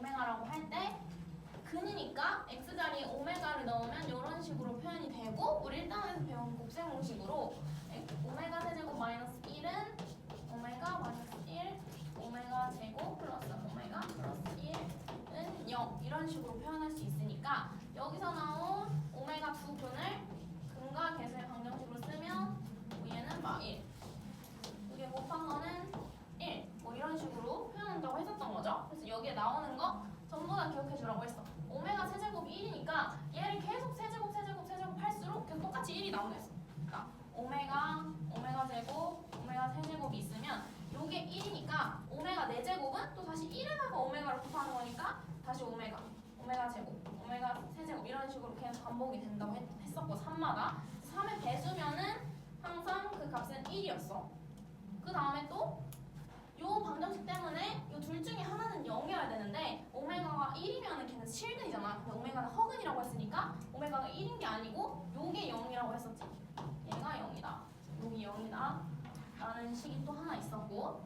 오메가라고 할 때 근이니까 x자리에 오메가를 넣으면 이런 식으로 표현이 되고 우리 1단원에서 배운 곱셈공식으로 오메가 세제곱 마이너스 1은 오메가 마이너스 1 오메가 제곱 플러스 오메가 플러스 1은 0 이런 식으로 표현할 수 있으니까 여기서 나온 오메가 두 근을 근과 계수의 방정식으로 쓰면 얘는 막 1 이게 곱한 거는 1 뭐 이런 식으로 표현한다고 했었던 거죠. 그래서 여기에 나오는 거 전부 다 기억해 주라고 했어. 오메가 세제곱이 1이니까 얘를 계속 세제곱 할수록 계속 똑같이 1이 나오겠어. 그러니까 오메가 제곱, 오메가 세제곱이 있으면 요게 1이니까 오메가 4제곱은 또 다시 1에다가 오메가를 곱하는 거니까 다시 오메가 제곱, 오메가 세제곱 이런 식으로 계속 반복이 된다고 했었고 3마다 3의 배수면은 항상 그 값은 1이었어. 그 다음에 또 요 방정식 때문에 요 둘 중에 하나는 0이어야 되는데 오메가가 1이면 걔는 실근이잖아. 근데 오메가는 허근이라고 했으니까 오메가가 1인 게 아니고 요게 0이라고 했었지. 얘가 0이다. 여기 0이다. 라는 식이 또 하나 있었고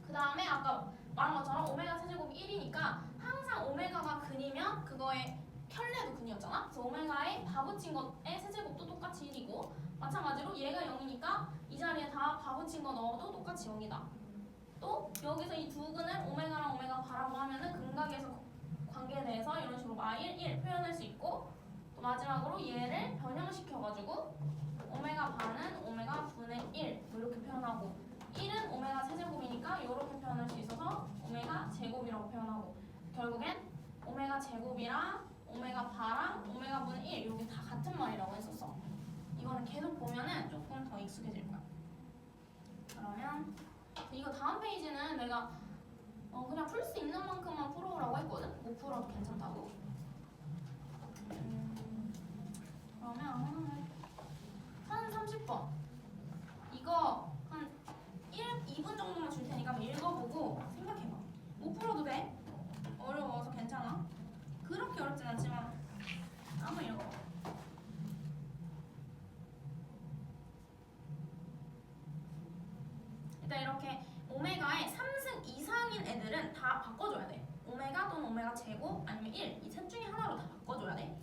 그 다음에 아까 말한 것처럼 오메가 세제곱이 1이니까 항상 오메가가 근이면 그거의 켤레도 근이었잖아. 그래서 오메가에 다 붙인 것의 세제곱도 똑같이 1이고 마찬가지로 얘가 0이니까 이 자리에 다 붙인 거 넣어도 똑같이 0이다. 또 여기서 이 두 근을 오메가랑 오메가 바라고 하면은 근각에서 관계에 대해서 이런 식으로 마일 1 표현할 수 있고 또 마지막으로 얘를 변형시켜가지고 오메가 반은 오메가 분의 1 뭐 이렇게 표현하고 1은 오메가 세제곱이니까 이렇게 표현할 수 있어서 오메가 제곱이라고 표현하고 결국엔 오메가 제곱이랑 오메가 바랑 오메가 분의 1 이게 다 같은 말이라고 했었어. 이거는 계속 보면은 조금 더 익숙해질 거야. 그러면 이거 다음 페이지는 내가 그냥 풀 수 있는 만큼만 풀어오라고 했거든? 못 풀어도 괜찮다고. 그러면 한 30번 이거 한 2분 정도만 줄 테니까 한번 읽어보고 생각해봐. 못 풀어도 돼. 어려워서 괜찮아. 그렇게 어렵진 않지만 한번 읽어봐. 일단 이렇게 오메가의 3승 이상인 애들은 다 바꿔줘야 돼. 오메가 또는 오메가 제곱 아니면 1 이 셋 중에 하나로 다 바꿔줘야 돼.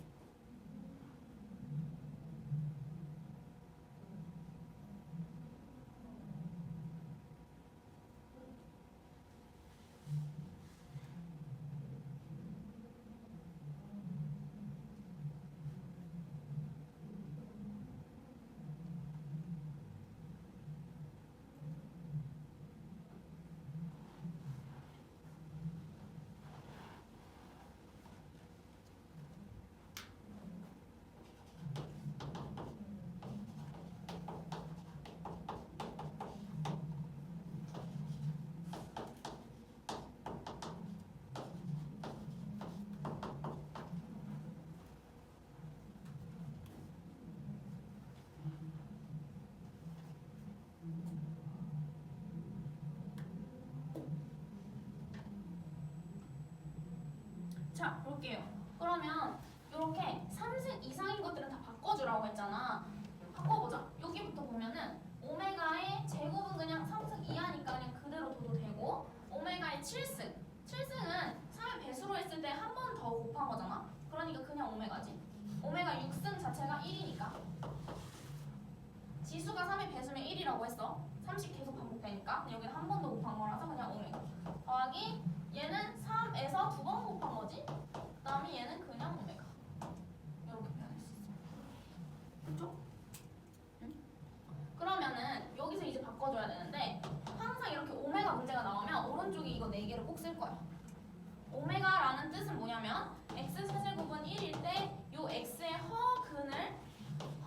자, 볼게요. 그러면 이렇게 3승 이상인 것들은 다 바꿔주라고 했잖아. 바꿔보자. 여기부터 보면은 오메가의 제곱은 그냥 3승 이하니까 그냥 그대로 둬도 되고 오메가의 7승 7승은 3의 배수로 했을 때 한 번 더 곱한 거잖아. 그러니까 그냥 오메가지. 오메가 6승 자체가 1이니까 지수가 3의 배수면 1이라고 했어. 30 계속 반복되니까 여기는 한 번 더 곱한 거라서 그냥 오메가 더하기 얘는 3에서 두 번 곱한 거지. 그 다음에 얘는 그냥 오메가 이렇게 표현할 수 있어. 그렇죠? 응? 그러면은 여기서 이제 바꿔줘야 되는데 항상 이렇게 오메가 문제가 나오면 오른쪽에 이거 4개를 꼭 쓸 거야. 오메가라는 뜻은 뭐냐면 x 세제곱은 1일 때 요 x의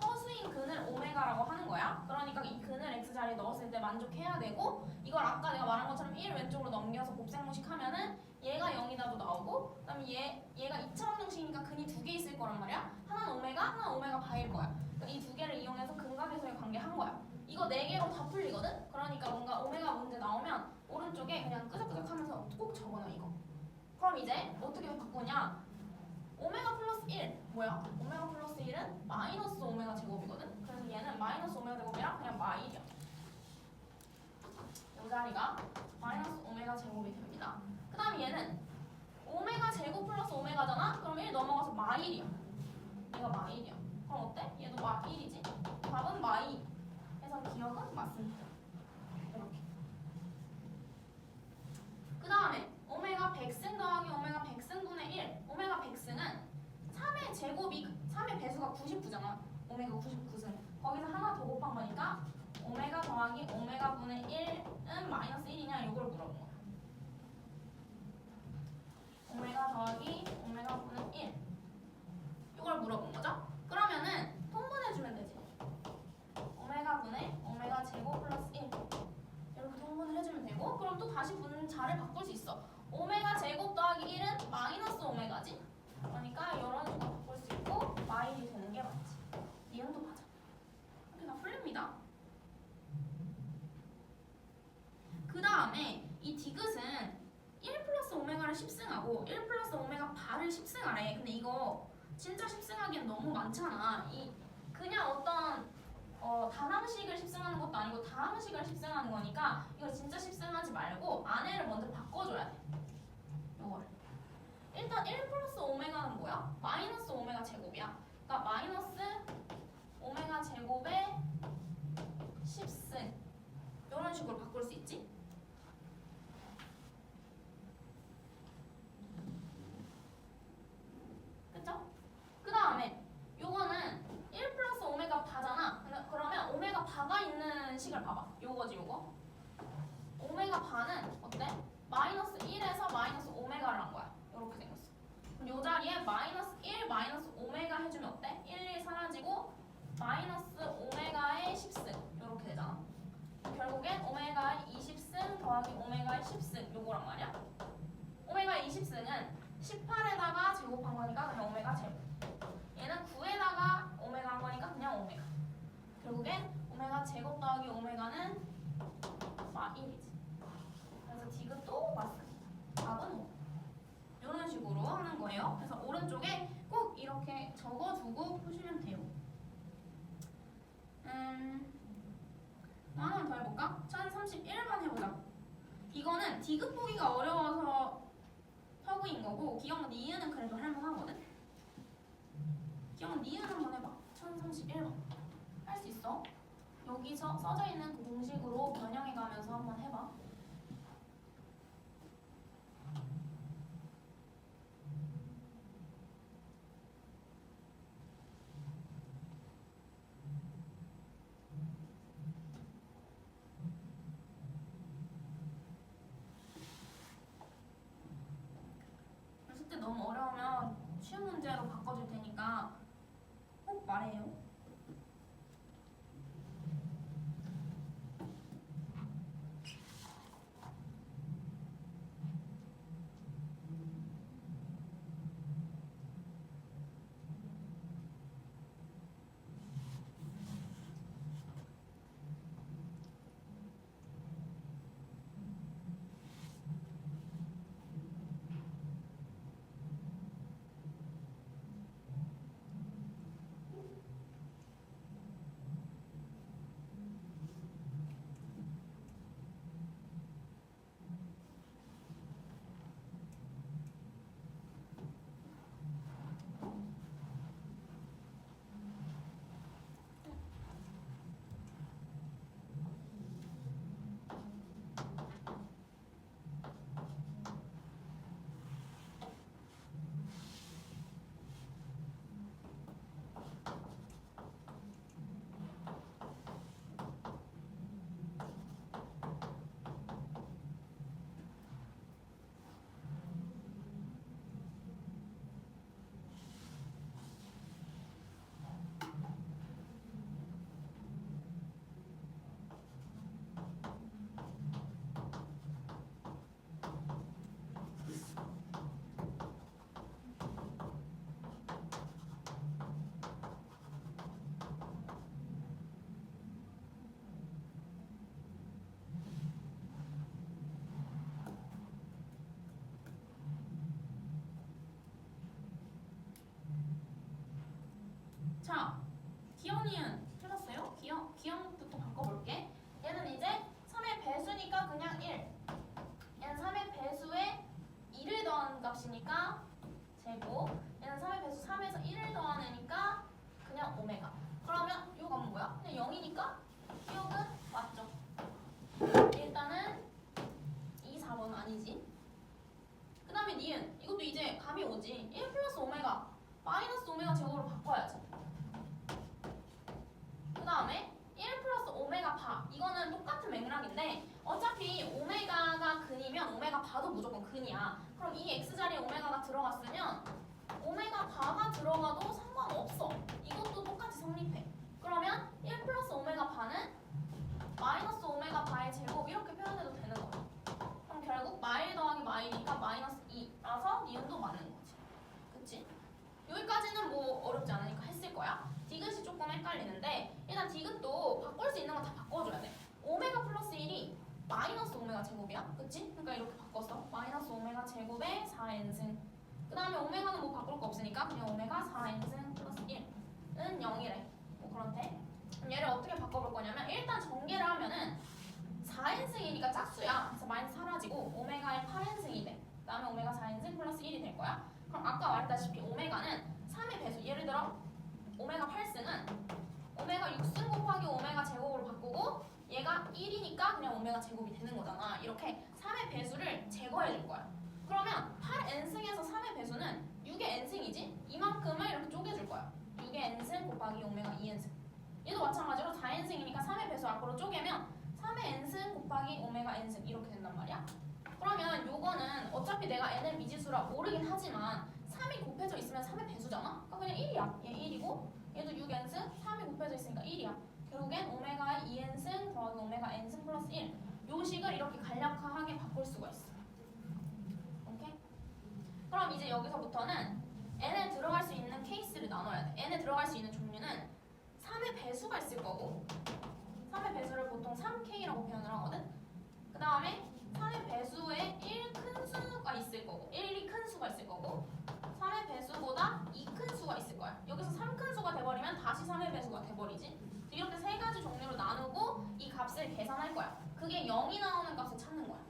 허수인 근을 오메가라고 하는 거야. 그러니까 이 근을 x자리에 넣었을 때 만족해야 되고 이걸 아까 내가 말한 것처럼 1 왼쪽으로 넘겨서 곱셈공식 하면은 얘가 0이다도 나오고 그 다음에 얘가 2차 방정식이니까 근이 2개 있을 거란 말이야. 하나는 오메가, 하나는 오메가 바일 거야. 그러니까 이 두 개를 이용해서 근각에서의 관계 한 거야. 이거 4개로 다 풀리거든? 그러니까 뭔가 오메가 문제 나오면 오른쪽에 그냥 끄적끄적 하면서 꼭 적어놔 이거. 그럼 이제 어떻게 바꾸냐? 오메가 플러스 1 뭐야? 오메가 플러스 1은 마이너스 오메가 제곱이거든? 그래서 얘는 마이너스 오메가 제곱이랑 그냥 마일이야. 이 자리가 마이너스 오메가 제곱이 됩니다. 그 다음에 얘는 얘가 마1이야. 그럼 어때? 얘도 마1이지? 답은 마2. 해서 기억은 맞습니다. 이렇게. 그 다음에 오메가 100승 더하기 오메가 100승분의 1. 오메가 100승은 3의 제곱이 3의 배수가 99잖아. 오메가 99승. 거기서 하나 더 곱한 거니까 오메가 더하기 오메가 분의 1은 마이너스 1이냐 이걸 물어본 거야. 오메가 더하기 오메가 분의 1 이걸 물어본 거죠. 그러면은 통분해주면 되지. 오메가 분의 오메가 제곱 플러스 1 이렇게 통분을 해주면 되고, 그럼 또 다시 분자를 바꿀 수 있어. 오메가 제곱 더하기 1은 마이너스 오메가지. 그러니까 이런 식으로 바꿀 수 있고 마일이 되는 게 맞지. 이응도 맞아. 이렇게 다 풀립니다. 그 다음에 이 디귿은 1 플러스 오메가를 10승하고 1 플러스 오메가 바를 10승하래. 근데 이거 진짜 10승하기엔 너무 많잖아. 이 그냥 어떤 다항식을 10승하는 것도 아니고 다항식을 10승하는 거니까 이거 진짜 10승하지 말고 안에를 먼저 바꿔줘야 돼. 요거를. 일단 1 플러스 오메가는 뭐야? 마이너스 오메가 제곱이야. 그러니까 마이너스 오메가 제곱의 10승 이런 식으로 바꿀 수 있지. 그쵸? 그 다음에 요거는 1 플러스 오메가 바잖아. 그러면 오메가 바가 있는 식을 봐봐. 요거지 요거. 오메가 바는 어때? 마이너스 1에서 마이너스 오메가를 한 거야. 요렇게 생겼어. 그럼 요 자리에 마이너스 1 마이너스 오메가 해주면 어때? 1 사라지고 마이너스 오메가의 10승 요렇게 되잖아. 결국엔 오메가의 20승 더하기 오메가의 10승 요거란 말이야. 오메가의 20승은 18에다가 제곱한 거니까 그냥 오메가 제곱. 얘는 9에다가 오메가 한 거니까 그냥 오메가. 결국엔 오메가 제곱 더하기 오메가는 마1이지. 그래서 디귿도 맞습니다. 답은 5. 이런 식으로 하는 거예요. 그래서 오른쪽에 꼭 이렇게 적어두고 푸시면 돼요. 하나 더 해볼까? 1031번 해보자. 이거는 디귿 보기가 어려워서 서구인 거고, 기억 니은은 그래도 할만하거든. 기억 니은 한번 해봐. 1031번 할 수 있어. 여기서 써져 있는 그 공식으로 변형해가면서 한번 해봐. 숙제 너무 어려우면 쉬운 문제로 바꿔줄 테니까 꼭 말해요. 자, 기억니은 틀렸어요? 기억부터 바꿔볼게. 얘는 이제 3의 배수니까 그냥 1. 얘는 3의 배수에 2를 더한 값이니까 제곱. 얘는 3의 배수 3에서 1을 더한 애니까 0이면 오메가. 그러면 이 값은 뭐야? 그냥 0이니까 기억은 맞죠. 일단은 2, 4번은 아니지. 그 다음에 니은 이것도 이제 값이 오지. 1 플러스 오메가 마이너스 오메가 제곱으로 바꿔야지. 그 다음에 1 플러스 오메가 바 이거는 똑같은 맥락인데 어차피 오메가가 근이면 오메가 바도 무조건 근이야. 그럼 이 x자리에 오메가가 들어갔으면 오메가 바가 들어가도 상관없어. 이것도 똑같이 성립해. 그러면 1 플러스 오메가 바는 마이너스 오메가 바의 제곱 이렇게 표현해도 되는 거야. 그럼 결국 마일 더하기 마일이니까 마이너스 2라서 니은도 맞는 거지. 그치? 여기까지는 뭐 어렵지 않으니까 했을 거야. 디귿이 조금 헷갈리는데 일단 디귿도 바꿀 수 있는 거 다 바꿔줘야 돼. 오메가 플러스 1이 마이너스 오메가 제곱이야. 그치? 그러니까 이렇게 바꿨어. 마이너스 오메가 제곱에 4n승. 그 다음에 오메가는 뭐 바꿀 거 없으니까 그냥 오메가 4n승 플러스 1은 0이래. 뭐 그런데 그럼 얘를 어떻게 바꿔볼 거냐면 일단 전개를 하면은 4n승이니까 짝수야. 그래서 마이너스 사라지고 오메가의 8n승이 돼. 그 다음에 오메가 4n승 플러스 1이 될 거야. 그럼 아까 말했다시피 오메가는 3의 배수. 예를 들어 오메가 8승은 오메가 6승 곱하기 오메가 제곱으로 바꾸고 얘가 1이니까 그냥 오메가 제곱이 되는 거잖아. 이렇게 3의 배수를 제거해 줄 거야. 그러면 8n승에서 3의 배수는 6의 n승이지? 이만큼을 이렇게 쪼개줄 거야. 6의 n승 곱하기 오메가 2n승. 얘도 마찬가지로 4n승이니까 3의 배수 앞으로 쪼개면 3의 n승 곱하기 오메가 n승 이렇게 된단 말이야. 그러면 요거는 어차피 내가 n을 미지수라 모르긴 하지만 3이 곱해져 있으면 3의 배수잖아? 그러니까 그냥 1이야. 얘 1이고 얘도 6n승 3이 곱해져 있으니까 1이야. 결국엔 오메가의 2n승 더하기 오메가 n승 플러스 1. 요 식을 이렇게 간략하게 바꿀 수가 있어. 오케이? 그럼 이제 여기서부터는 n에 들어갈 수 있는 케이스를 나눠야 돼. n에 들어갈 수 있는 종류는 3의 배수가 있을 거고 3의 배수를 보통 3k라고 표현을 하거든. 그 다음에 3의 배수에 1 큰 수가 있을 거고 1이 큰 수가 있을 거고 3의 배수보다 2 큰 수가 있을 거야. 여기서 3 큰 수가 돼버리면 다시 3의 배수가 돼버리지. 이렇게 세 가지 종류로 나누고 이 값을 계산할 거야. 그게 0이 나오는 값을 찾는 거야.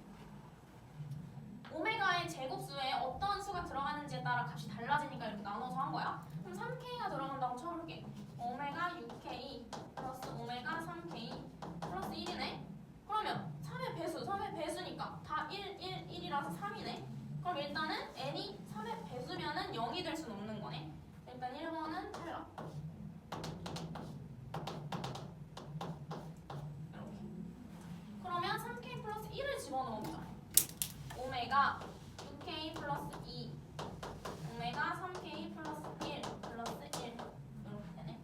오메가의 제곱수에 어떤 수가 들어가는지에 따라 값이 달라지니까 이렇게 나눠서 한 거야. 그럼 3k가 들어간다고 쳐볼게. 오메가 6k 플러스 오메가 3k 플러스 1이네. 그러면 3의 배수, 3의 배수니까 다 1, 1, 1이라서 3이네. 그럼 일단은 n이 3의 배수면은 0이 될 수는 없는 거네. 일단 1번은 탈락. 이렇게. 그러면 3k 플러스 1을 집어넣어보자. 오메가 6k 플러스 2 오메가 3k 플러스 1 플러스 1 이렇게 되네.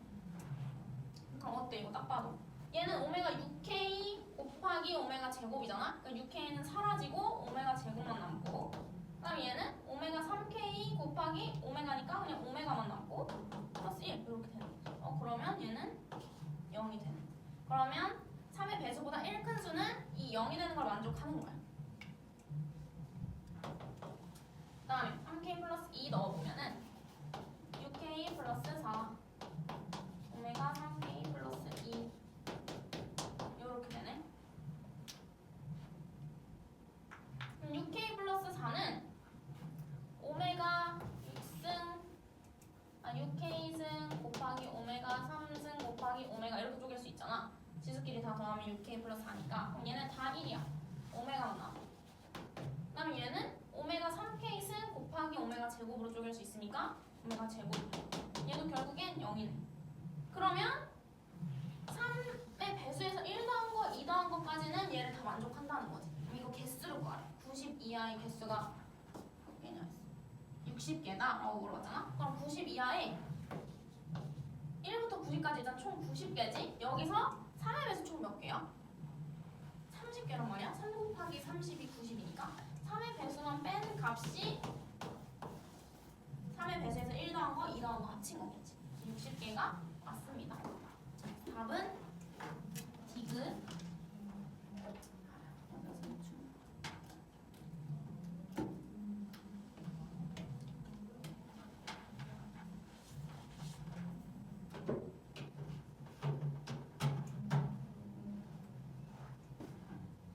그럼 어때 이거 딱 봐도 얘는 오메가 6k 곱하기 오메가 제곱이잖아. 그러니까 6k는 사라지고 오메가 제곱만 남고 그 다음에 얘는 오메가 3k 곱하기 오메가니까 그냥 오메가만 남고 플러스 1 이렇게 되는 거지. 그러면 얘는 0이 되는 거야. 그러면 3의 배수보다 1 큰 수는 이 0이 되는 걸 만족하는 거야. 그 다음에 3k 플러스 2 넣어보면은 6k 플러스 4 오메가 3k 플러스 2 이렇게 되네. 6k 플러스 4는 오메가 6k승 곱하기 오메가 3승 곱하기 오메가 이렇게 쪼갤 수 있잖아. 지수끼리 다 더하면 6k 플러스 4니까 그럼 얘는 다 1이야. 오메가만 나와. 그 다음에 얘는 오메가 3k승 곱하기 오메가 제곱으로 쪼갤 수 있으니까 오메가 제곱. 얘도 결국엔 0이네. 그러면 3의 배수에서 1 더한 거, 2 더한 거까지는 얘를 다 만족한다는 거지. 그럼 이거 개수를 구하래. 90 이하의 개수가 몇 개냐 했어? 60개다 라고 물어봤잖아. 그럼 90 이하에 1부터 90까지 일단 총 90개지? 여기서 3의 배수 총 몇 개야? 30개란 말이야. 3 곱하기 30이 90이니까 3의 배수만 뺀 값이 3의 배수에서 1 더한 거, 2 더한 거 합친 거겠지. 60개가 맞습니다. 답은 디귿.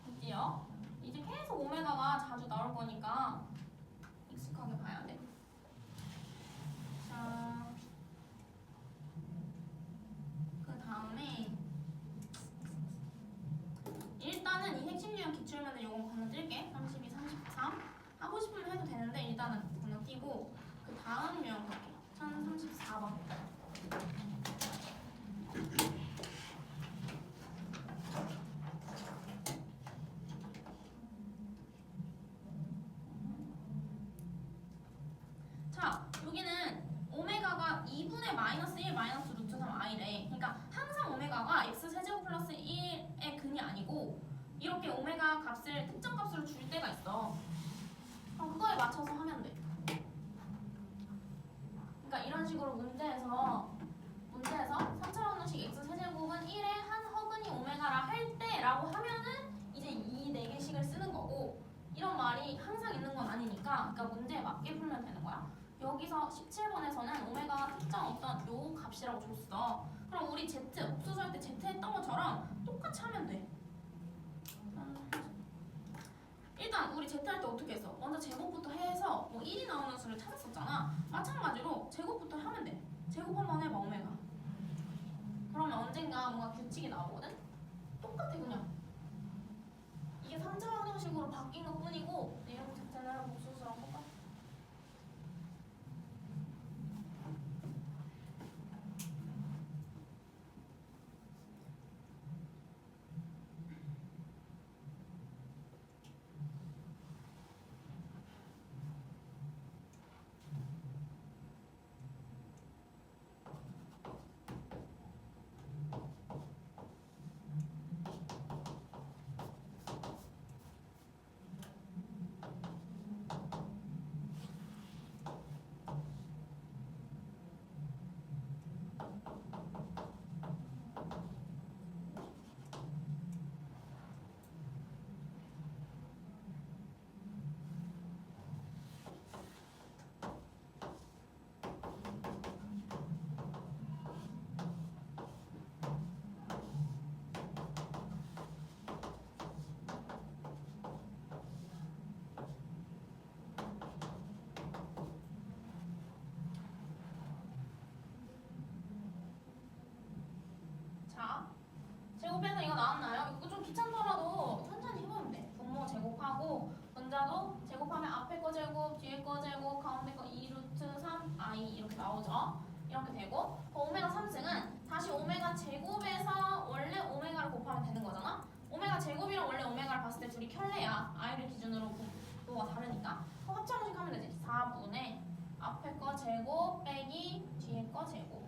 드디어 이제 계속 오메가가 자주 나올 거니까 익숙하게 봐야 돼. 자, 다음 유형 볼게요. 1034번. 자, 여기는 오메가가 2분의 마이너스 1 마이너스 루트 3 i래. 그러니까 항상 오메가가 x 세제곱 플러스 1의 근이 아니고 이렇게 오메가 값을 특정 값으로 줄 때가 있어. 그럼 그거에 맞춰서 하면 돼. 그러니까 이런 식으로 문제에서 3차원 원식 x 세제곱은 1의 한 허근이 오메가라 할 때라고 하면은 이제 이 4개씩을 쓰는 거고, 이런 말이 항상 있는 건 아니니까 그러니까 문제에 맞게 풀면 되는 거야. 여기서 17번에서는 오메가가 특정 어떤 요 값이라고 줬어. 그럼 우리 Z 옥수수할 때 Z 했던 것처럼 똑같이 하면 돼. 일단 우리 Z 할 때 어떻게 했어? 먼저 제곱부터 해서 뭐 1이 나오는 수를 찾았었잖아. 마찬가지로 제곱부터 하면 돼. 제곱 한번 해봐 오메가. 그러면 언젠가 뭔가 규칙이 나오거든? 똑같아 그냥. 이게 3차원 형식으로 바뀐 것 뿐이고 내용 자체는 옥수수랑 똑같아. 자, 제곱해서 이거 나왔나요? 이거 좀 귀찮더라도 천천히 해보면 돼. 분모 제곱하고 분자도 제곱하면 앞에 거 제곱, 뒤에 거 제곱, 가운데 거 2루트 3 i 이렇게 나오죠. 이렇게 되고 오메가 3승은 다시 오메가 제곱에서 원래 오메가를 곱하면 되는 거잖아. 오메가 제곱이랑 원래 오메가를 봤을 때 둘이 켤레야. i를 기준으로 분모가 다르니까. 그럼 합창식 하면 되지. 4분의 앞에 거 제곱 빼기 뒤에 거 제곱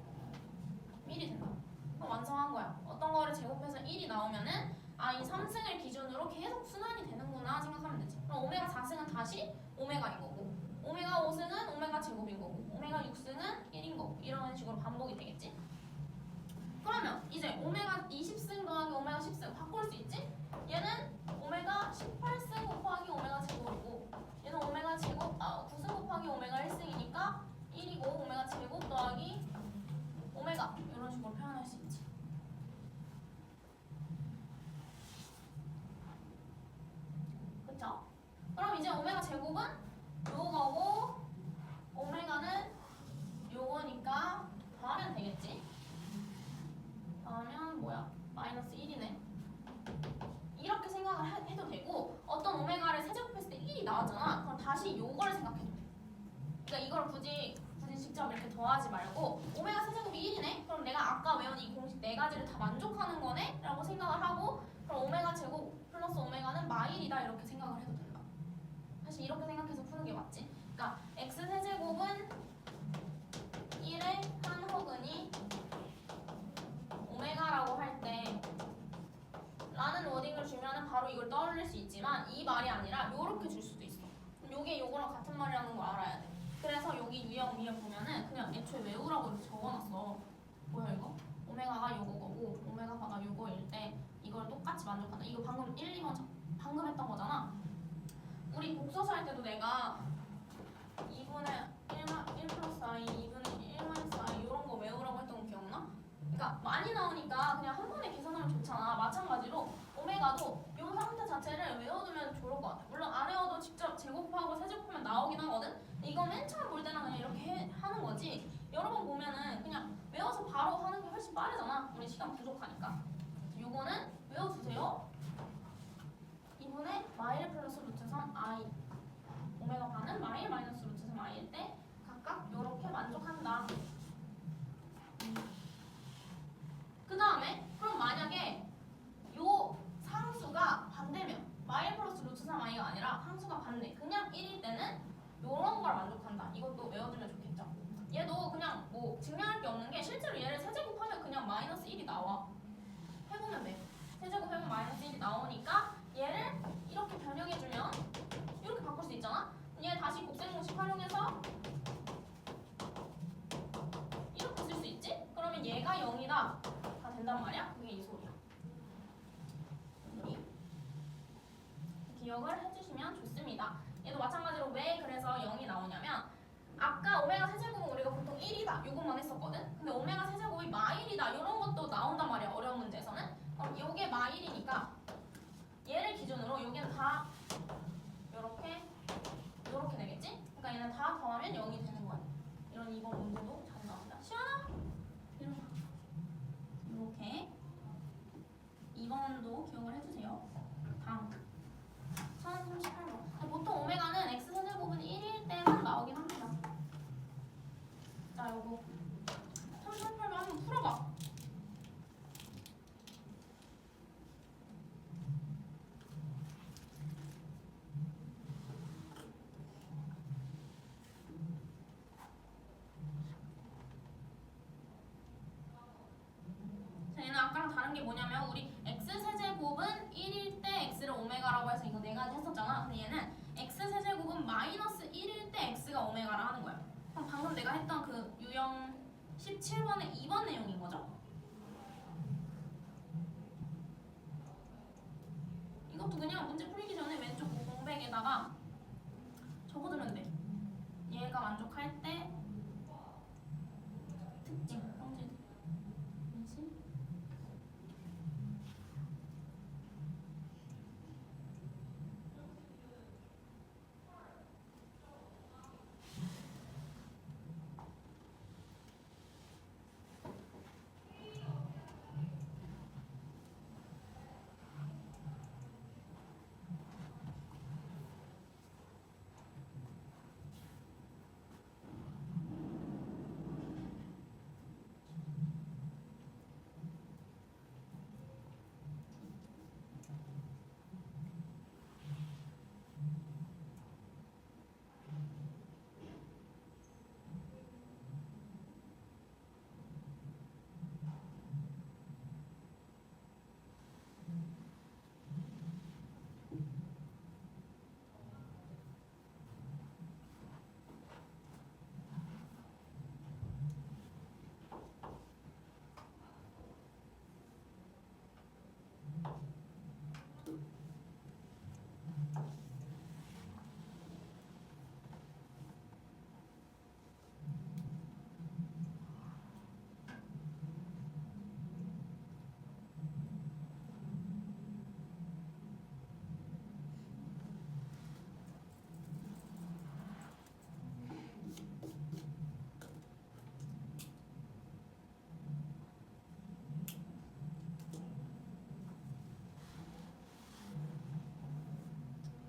1이 된다. 그럼 완성한 거야. 어떤 거를 제곱해서 1이 나오면은 이 3승을 기준으로 계속 순환이 되는구나 생각하면 되지. 그럼 오메가 4승은 다시 오메가인 거고, 오메가 5승은 오메가 제곱인 거고, 오메가 6승은 1인 거고, 이런 식으로 반복이 되겠지. 그러면 이제 오메가 20승 더하기 오메가 10승 바꿀 수 있지? 얘는 오메가 18승 곱하기 오메가 제곱이고, 얘는 오메가 제곱 9승 곱하기 오메가 1승이니까 1이고, 오메가 제곱 더하기 오메가 이런 식으로 표현할 수 있지. 그쵸? 그럼 이제 오메가 제곱은 요거고 오메가는 요거니까 더하면 되겠지? 더하면 뭐야? 마이너스 1이네. 이렇게 생각을 해도 되고, 어떤 오메가를 세제곱했을 때 1이 나왔잖아. 그럼 다시 요거를 생각해도 돼. 그러니까 이걸 굳이 직접 이렇게 더하지 말고 오메가 세제곱이 1이네? 그럼 내가 아까 외운 이 공식 4가지를 다 만족하는 거네? 라고 생각을 하고, 그럼 오메가 제곱 플러스 오메가는 마일이다 이렇게 생각을 해도 된다. 사실 이렇게 생각해서 푸는 게 맞지. 그러니까 x 세제곱은 1의 한 허근이 오메가라고 할 때 라는 워딩을 주면은 바로 이걸 떠올릴 수 있지만 이 말이 아니라 요렇게 줄 수도 있어. 그럼 요게 요거랑 같은 말이라는 걸 알아야 돼. 그래서 여기 유형 위에 보면은 그냥 애초에 외우라고 이렇게 적어놨어. 뭐야 이거? 오메가가 요거고 오메가가 요거일 때 이걸 똑같이 만족한다. 이거 방금 1, 2번 방금 했던 거잖아. 우리 복소수 할 때도 내가 2분의 1 플러스 i, 2분의 1 마이너스 i 이런 거 외우라고 했던 거 기억나? 그러니까 많이 나오니까 그냥 한 번에 계산하면 좋잖아. 마찬가지로 오메가도 이 상태 자체를 외워두면 좋을 것 같아. 물론 안 외워도 직접 제곱하고 세제곱하면 나오긴 하거든. 이거 맨 처음 볼 때는 그냥 이렇게 하는 거지. 여러 번 보면은 그냥 외워서 바로 하는 게 훨씬 빠르잖아. 우리 시간 부족하니까. 요거는 외워두세요. 2분의 마일 플러스 루트 3 i 오메가 반은 마일 마이너스 루트 3 i일 때 각각 뭐 증명할 게 없는 게 실제로 얘를 세제곱하면 그냥 마이너스 1이 나와. 해보면 돼. 세제곱하면 마이너스 1이 나오니까 얘를 이렇게 변형해주면 이렇게 바꿀 수 있잖아. 얘 다시 곱셈 공식 활용해서 이렇게 쓸 수 있지? 그러면 얘가 0이다 다 된단 말이야. 그게 이 소리야. 기억을 해주시면 좋습니다. 얘도 마찬가지로 왜 그래서 0이 나오냐면 아까 오메가 세제곱은 우리가 보통 1이다 요것만 했었거든. 근데 오메가 세제곱이 마일이다 이런 것도 나온단 말이야. 어려운 문제에서는. 그럼 요게 마일이니까 얘를 기준으로 여기는 다 요렇게 되겠지? 그러니까 얘는 다 더하면 0이 되는 거야. 이런 2번 문제도 잘 나온다. 시원하? 이렇게 2번도 기억을 해주세요. 다음 1038번. 보통 오메가는 x 세제곱은 1일 때만 나오긴 합니다. 자, 요거 1038번 한번 풀어봐. 자, 얘는 아까랑 다른 게 뭐냐면 우리 x 세제곱은 1일 때 x를 오메가라고 해서 이거 네 가지 했었잖아. 근데 얘는 x 세제곱은 마이너스 1일 때 x가 오메가라 하는 거야. 그럼 방금 내가 했던 그 유형 17번의 2번 내용인 거죠. 이것도 그냥 문제 풀기 전에 왼쪽 공백에다가 적어두면 돼. 얘가 만족할 때 특징, 형질, 인식.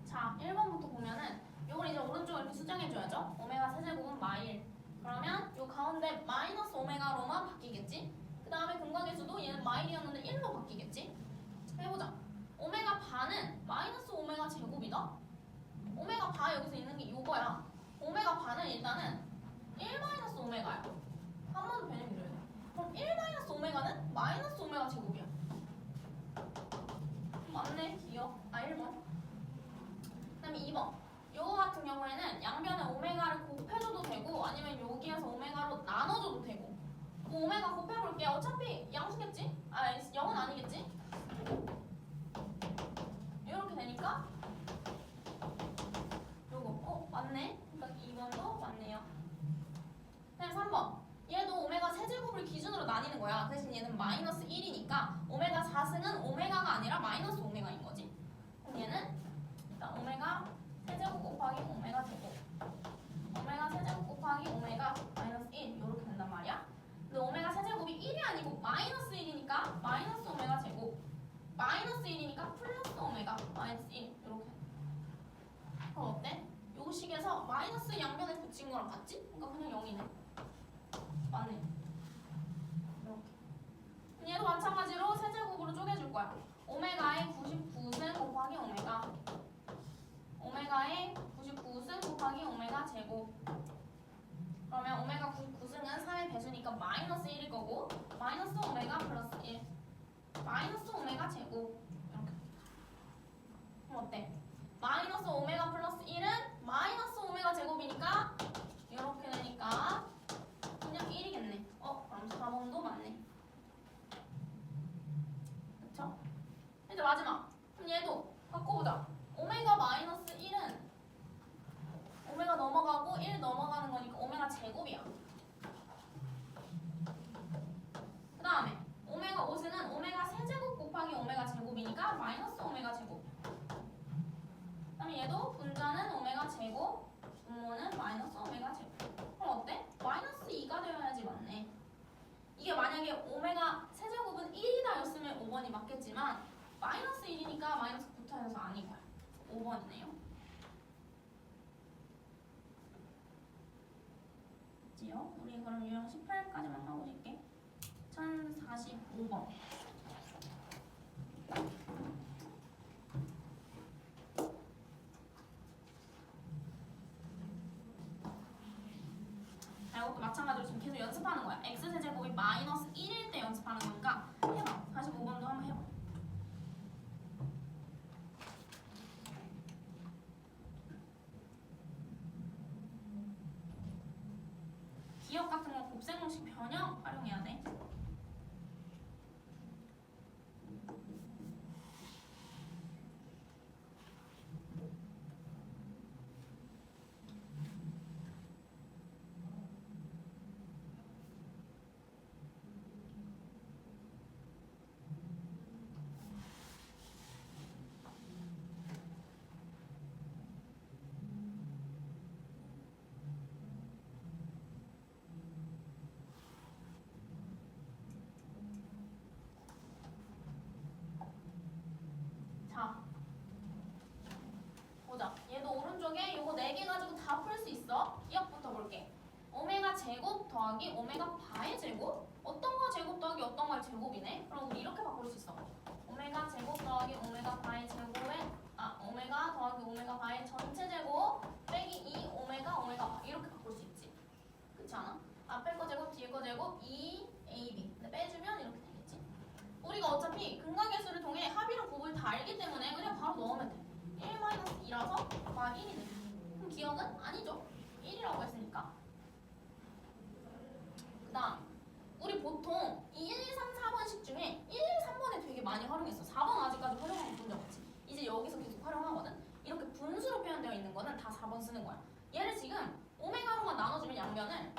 자, 1번부터 보면은 요걸 이제 오른쪽에 이렇게 수정해줘야죠. 오메가 세제곱은 마일. 그러면 요 가운데 마이너스 오메가로만 바뀌겠지? 그 다음에 근각에서도 얘는 마일이었는데 1로 바뀌겠지? 해보자. 오메가 반은 마이너스 오메가 제곱이다. 오메가 바 여기서 있는 게 요거야. 오메가 반은 일단은 1 마이너스 오메가야. 한 번 더 변형해줘야 돼. 그럼 1 마이너스 오메가는 마이너스 오메가 제곱이야. 맞네, 기억. 1번. 그 다음에 2번. 요거 같은 경우에는 양변에 오메가를 곱해줘도 되고 아니면 여기에서 오메가로 나눠줘도 되고. 뭐 오메가 곱해볼게. 어차피 양수겠지? 0은 아니겠지? 이렇게 되니까 요거 맞네? 그러니까 2번도 맞네요. 그 다음에 3번. 얘도 오메가 세제곱을 기준으로 나뉘는 거야. 대신 얘는 마이너스 1이니까 오메가 4승은 오메가가 아니라 마이너스 오메가인 거지. 그럼 얘는 일단 오메가 세제곱 곱하기 오메가 제곱, 오메가 세제곱 곱하기 오메가 마이너스 1 이렇게 된단 말이야. 근데 오메가 세제곱이 1이 아니고 마이너스 1이니까 마이너스 오메가 제곱, 마이너스 1이니까 플러스 오메가 마이너스 1 이렇게. 그럼 어때? 요 식에서 마이너스 양변에 붙인 거랑 같지? 그러니까 그냥 0이네. 맞네. 이렇게. 얘도 마찬가지로 세제곱으로 쪼개줄 거야. 오메가의 99승 곱하기 오메가, 오메가의 99승 곱하기 오메가 제곱. 그러면 오메가 99승은 3의 배수니까 제곱이니까 마이너스 1일 거고 마이너스 오메가 플러스 1 마이너스 오메가 제곱 이렇게. 그럼 어때? 마이너스 오메가 플러스 1은 마이너스 오메가 제곱이니까 이렇게 되니까 그냥 1이겠네. 그럼 4번도 맞네. 그쵸? 이제 마지막. 그럼 얘도 바꿔보자. 오메가 마이너스 1은 오메가 넘어가고 1 넘어가는 거니까 오메가 제곱이야. 그 다음에 오메가 5는 오메가 세제곱 곱하기 오메가 제곱이니까 마이너스 오메가 제곱. 그 다음에 얘도 분자는 오메가 제곱, 분모는 마이너스 오메가 제곱. 그럼 어때? 마이너스 2가 되어야지 맞네. 이게 만약에 오메가 세제곱은 1이다 였으면 5번이 맞겠지만 마이너스 1이니까 마이너스 붙어서 아니고요. 5번이네요. 지요? 우리 그럼 유형 18까지만 하고 있게. 1045번. 이것도 마찬가지로 지금 계속 연습하는 거야. x세제곱이 마이너스 1일 때 연습하는 거니까 해봐. 45번도 한번 해봐. 기억 같은 건 곱셈공식 변형 활용해야 돼. 자, 보자. 얘도 오른쪽에 요거 4개 가지고 다 풀 수 있어. 기억부터 볼게. 오메가 제곱 더하기 오메가 바의 제곱? 어떤 거 제곱 더하기 어떤 걸 제곱이네? 그럼 우리 이렇게 바꿀 수 있어. 오메가 제곱 더하기 오메가 바의 제곱에 오메가 더하기 오메가 바의 전체 제곱 빼기 2 오메가 바 이렇게 바꿀 수 있지. 그렇지 않아? 앞에 거 제곱 뒤에 거 제곱 2ab 근데 빼주면 이렇게 되겠지. 우리가 어차피 근각계수를 통해 합이랑 곱을 다 알기 때문에 그냥 바로 넣으면 돼. 1-2라서 마 1이네. 그럼 기억은 아니죠. 1이라고 했으니까. 그 다음 우리 보통 이 1, 2, 3, 4번식 중에 1, 2, 3번에 되게 많이 활용했어. 4번 아직까지 활용한 거 본 적 없지. 이제 여기서 계속 활용하거든. 이렇게 분수로 표현되어 있는 거는 다 4번 쓰는 거야. 얘를 지금 오메가로만 나눠주면 양변을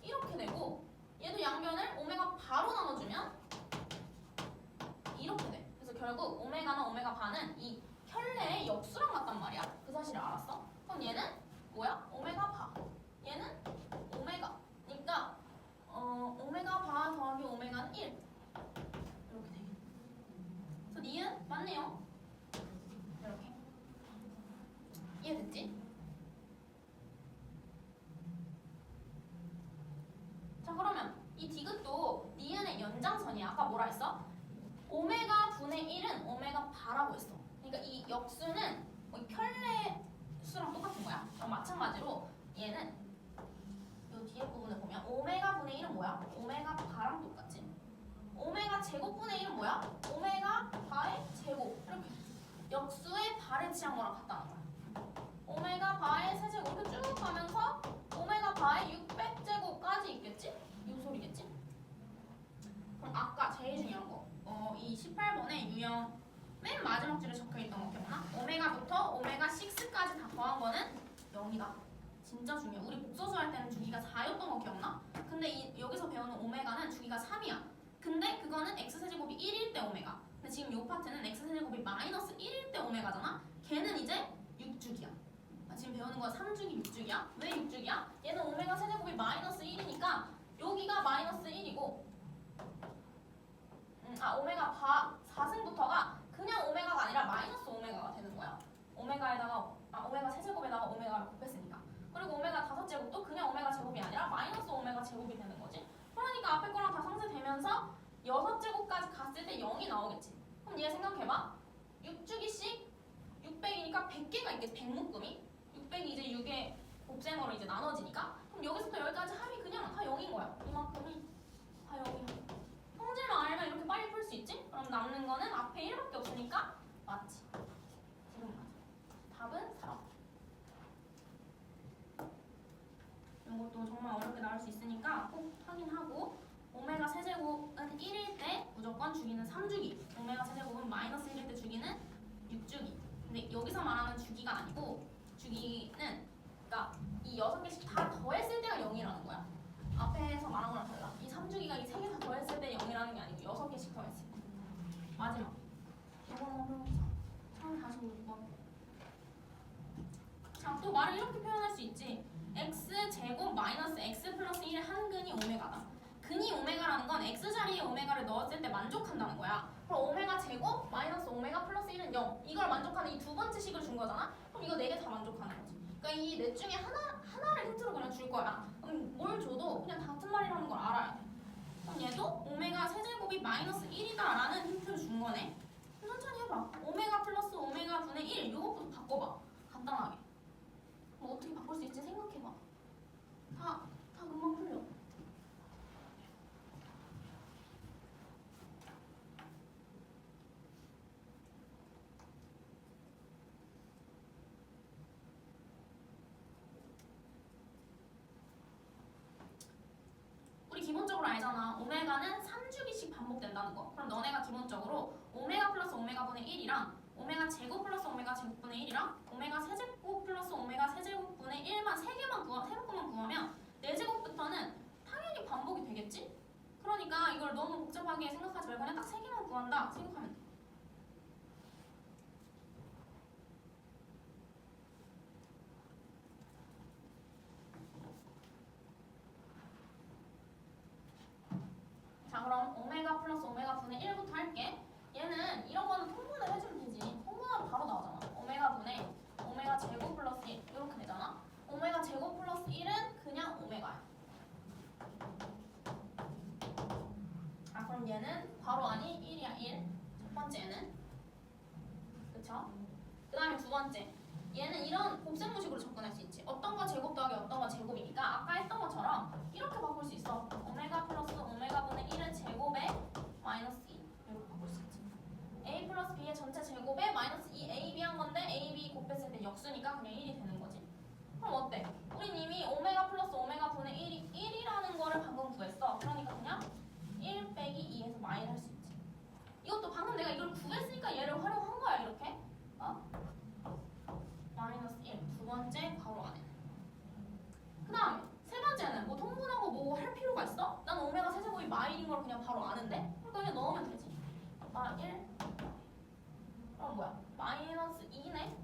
이렇게 되고 얘도 양변을 오메가 바로 나눠주면 이렇게 돼. 그래서 결국 오메가나 오메가 바는 이 혈내의 역수랑 같단 말이야. 그 사실을 알았어? 그럼 얘는 뭐야? 오메가 바. 얘는 오메가. 그러니까 오메가 바 더하기 오메가는 1. 이렇게 되겠네. 그래서 니은 맞네요. 이렇게. 이해됐지? 자 그러면 이 디귿도 니은의 연장선이야. 아까 뭐라 했어? 오메가 분의 1은 오메가 바라고 했어. 그러니까 이 역수는 혈내 수랑 똑같은 거야. 그럼 마찬가지로 얘는 이 뒤에 부분을 보면 오메가 분의 1은 뭐야? 오메가 바랑 똑같지. 오메가 제곱 분의 1은 뭐야? 오메가 바의 제곱. 이렇게 역수의 발에 취한 거랑 같다는 거야. 오메가 바의 세제곱 이렇게 쭉 가면서 오메가 바의 600제곱까지 있겠지? 이 소리겠지? 그럼 아까 제일 중요한 거 이 18번에 유형 맨 마지막 줄에 적혀있던 거 기억나? 오메가부터 오메가 6까지 다 더한 거는 0이다. 진짜 중요해. 우리 복소수 할 때는 주기가 4였던 거 기억나? 근데 여기서 배우는 오메가는 주기가 3이야. 근데 그거는 x세제곱이 1일 때 오메가. 근데 지금 이 파트는 x세제곱이 마이너스 1일 때 오메가잖아? 걔는 이제 6주기야. 지금 배우는 건 3주기, 6주기야. 왜 6주기야? 얘는 오메가 세제곱이 마이너스 1이니까 여기가 마이너스 1이고 오메가 바 4승부터가 그냥 오메가가 아니라 마이너스 오메가가 되는 거야. 오메가에다가 오메가 세제곱에다가 오메가를 곱했으니까. 그리고 오메가 5제곱도 그냥 오메가 제곱이 아니라 마이너스 오메가 제곱이 되는 거지. 그러니까 앞에 거랑 다 상쇄되면서 6제곱까지 갔을 때 0이 나오겠지. 그럼 얘 생각해봐. 6주기씩 600이니까 100개가 있겠지. 100묶음이. 600이 이제 6의 곱셈으로 이제 나눠지니까. 그럼 여기서부터 여기까지 합이 그냥 다 0인 거야. 이만큼 남는 거는 앞에 1밖에 없으니까 맞지. 지금 맞아. 답은 4. 이것도 정말 어렵게 나올 수 있으니까 꼭 확인하고 오메가 세제곱은 1일 때 무조건 주기는 3주기, 오메가 세제곱은 마이너스 1일 때 주기는 6주기. 근데 여기서 말하는 주기가 아니고 주기는 그러니까 이 6개씩 다 더했을 때가 0이라는 거야. 앞에서 말한 거랑 달라. 이 3주기가 이 3개 다 더했을 때 0이라는 게 아니고 6개씩 더했을 때. 마지막. 이거 한번 해보자. 1046번. 자, 또 말을 이렇게 표현할 수 있지. x제곱 마이너스 x 플러스 1의 한근이 오메가다. 근이 오메가라는 건 x 자리에 오메가를 넣었을 때 만족한다는 거야. 그럼 오메가 제곱 마이너스 오메가 플러스 1은 0. 이걸 만족하는 이 두 번째 식을 준 거잖아. 그럼 이거 4개 다 만족하는 거지. 그러니까 이 넷 중에 하나를 힌트로 그냥 줄 거야. 그럼 뭘 줘도 그냥 같은 말이라는 걸 알아야 돼. 그럼 얘도 오메가 세제곱이 마이너스 1이다라는 힌트를 준 거네. 그럼 천천히 해봐. 오메가 플러스 오메가 분의 1 이것부터 바꿔봐. 간단하게. 뭐 어떻게 바꿀 수 있지 생각해봐. 다 금방 풀려. 우리 기본적으로 알잖아. 오메가는 3주기씩 반복된다는 거. 그럼 너네가 기본적으로 오메가 플러스 오메가 분의 1이랑 오메가 제곱 플러스 오메가 제곱분의 1이랑 오메가 세제곱 플러스 오메가 세제곱분의 1만 3개만 세목만 구하면 4제곱부터는 당연히 반복이 되겠지? 그러니까 이걸 너무 복잡하게 생각하지 말고 그냥 딱 3개만 구한다 생각하면 돼. 자, 그럼 오메가 플러스 오메가 분의 1부터 할게. 얘는 이런 거는 통분을 해주면 되지. 통분하면 바로 나오잖아. 오메가 분의 오메가 제곱 플러스 1 이렇게 되잖아. 오메가 제곱 플러스 1은 그냥 오메가야. 아, 그럼 얘는 괄호 안이 1이야 1. 첫 번째는 그쵸? 그 다음에 두 번째 얘는 이런 곱셈무식으로 접근할 수 있지. 어떤 거 제곱 더하기 어떤 거 제곱이니까 아까 했던 것처럼 이렇게 바꿀 수 있어. 오메가 플러스 오메가 분의 1은 제곱에 마이너스 2 이렇게 바꿀 수 있지. a 플러스 b의 전체 제곱에 마이너스 2ab 한 건데 ab 곱했을 때 역수니까 그냥 1이 되는 거지. 그럼 어때? 우린 이미 오메가 플러스 오메가 분의 1이 1이라는 거를 방금 구했어. 그러니까 그냥 1 빼기 2에서 마이너스 할 수 있지. 이것도 방금 내가 이걸 구했으니까 얘를 활용한 거야 이렇게. 마이너스 1 두 번째 괄호 안에. 그 다음에 세 번째는 뭐 통분하고 뭐 할 필요가 있어? 난 오메가 세제곱이 마일인 걸 그냥 바로 아는데? 그러니까 그냥 넣으면 되지. 마 1 그럼 뭐야? 마이너스 2네?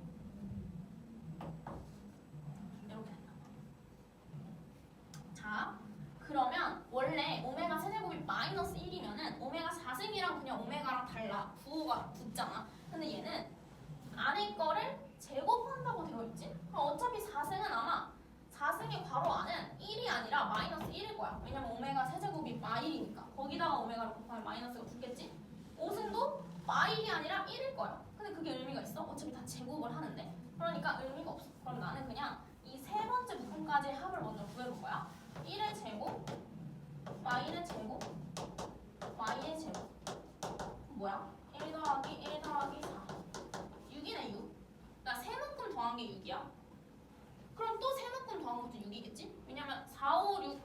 이렇게 된다. 자, 그러면 원래 오메가 세제곱이 마이너스 1이면은 오메가 4승이랑 그냥 오메가랑 달라. 부호가 붙잖아. 근데 얘는 안에 거를 제곱한다고 되어 있지? 그럼 어차피 4승은 아마 4승의 괄호 안은 1이 아니라 마이너스 1일 거야. 왜냐면 오메가 세제곱이 마일이니까. 거기다가 오메가를 곱하면 마이너스가 붙겠지? 5승도 마일이 아니라 1일 거야. 근데 그게 의미가 있어? 어차피 다 제곱을 하는데. 그러니까 의미가 없어. 그럼 나는 그냥 이 세 번째 부분까지의 합을 먼저 구해볼 거야. 1의 제곱, y의 제곱, y의 제곱. 뭐야? 1 더하기 1 더하기 4. 6이네 6. 그러니까 세 묶음 더한 게 6이야. 그럼 또 세 묶음 더한 것도 6이겠지? 왜냐면 4, 5, 6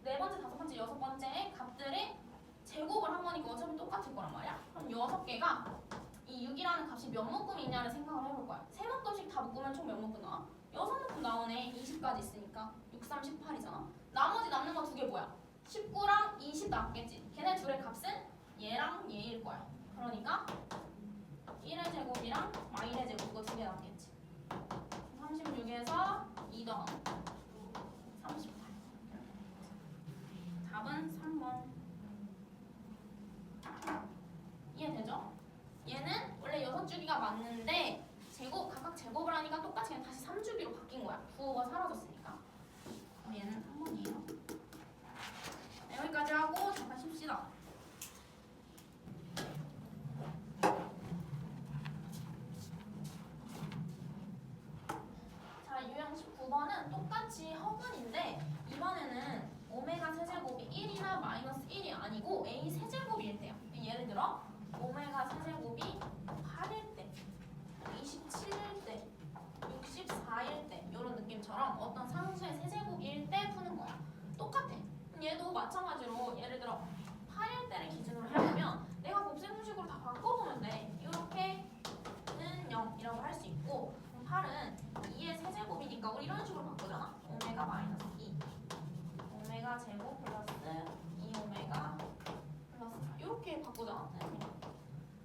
네 번째, 다섯 번째, 여섯 번째의 값들의 제곱을 한 거니까 어차피 똑같을 거란 말이야. 그럼 6개가 이 6이라는 값이 몇 묶음이 있냐를 생각을 해볼 거야. 세 묶음씩 다 묶으면 총 몇 묶음 나와? 6묶음 나오네. 20까지 있으니까 6, 3, 18이잖아. 나머지 남는 거 두 개 뭐야? 19랑 20 남겠지. 걔네 둘의 값은 얘랑 얘일 거야. 그러니까 1의 제곱이랑 마이의 제곱 그거 두 개 남겠지. 36에서 2 더하면 38. 답은 3번. 이해되죠? 얘는 원래 6주기가 맞는데 제곱 각각 제곱을 하니까 똑같이 그냥 다시 3주기로 바뀐 거야. 부호가 사라졌으니까. 얘는 3번이에요. 여기까지 하고 잠깐 쉽시다. 자, 유형 19번은 똑같이 허근인데 이번에는 오메가 세제곱이 1이나 마이너스 1이 아니고 a 세제곱일 때야. 예를 들어 오메가 세제곱이 8일 때, 27일 때, 64일 때 이런 느낌처럼 어떤 상수의 세제곱일 때 푸는 거야. 똑같아. 얘도 마찬가지로 예를 들어 8일 때를 기준으로 해보면 내가 곱셈공식으로 다 바꿔보면 돼. 이렇게는 0이라고 할 수 있고 8은 2의 세제곱이니까 우리 이런 식으로 바꾸잖아. 오메가 마이너스 2 오메가 제곱 플러스 2오메가 플러스 4 이렇게 바꾸잖아.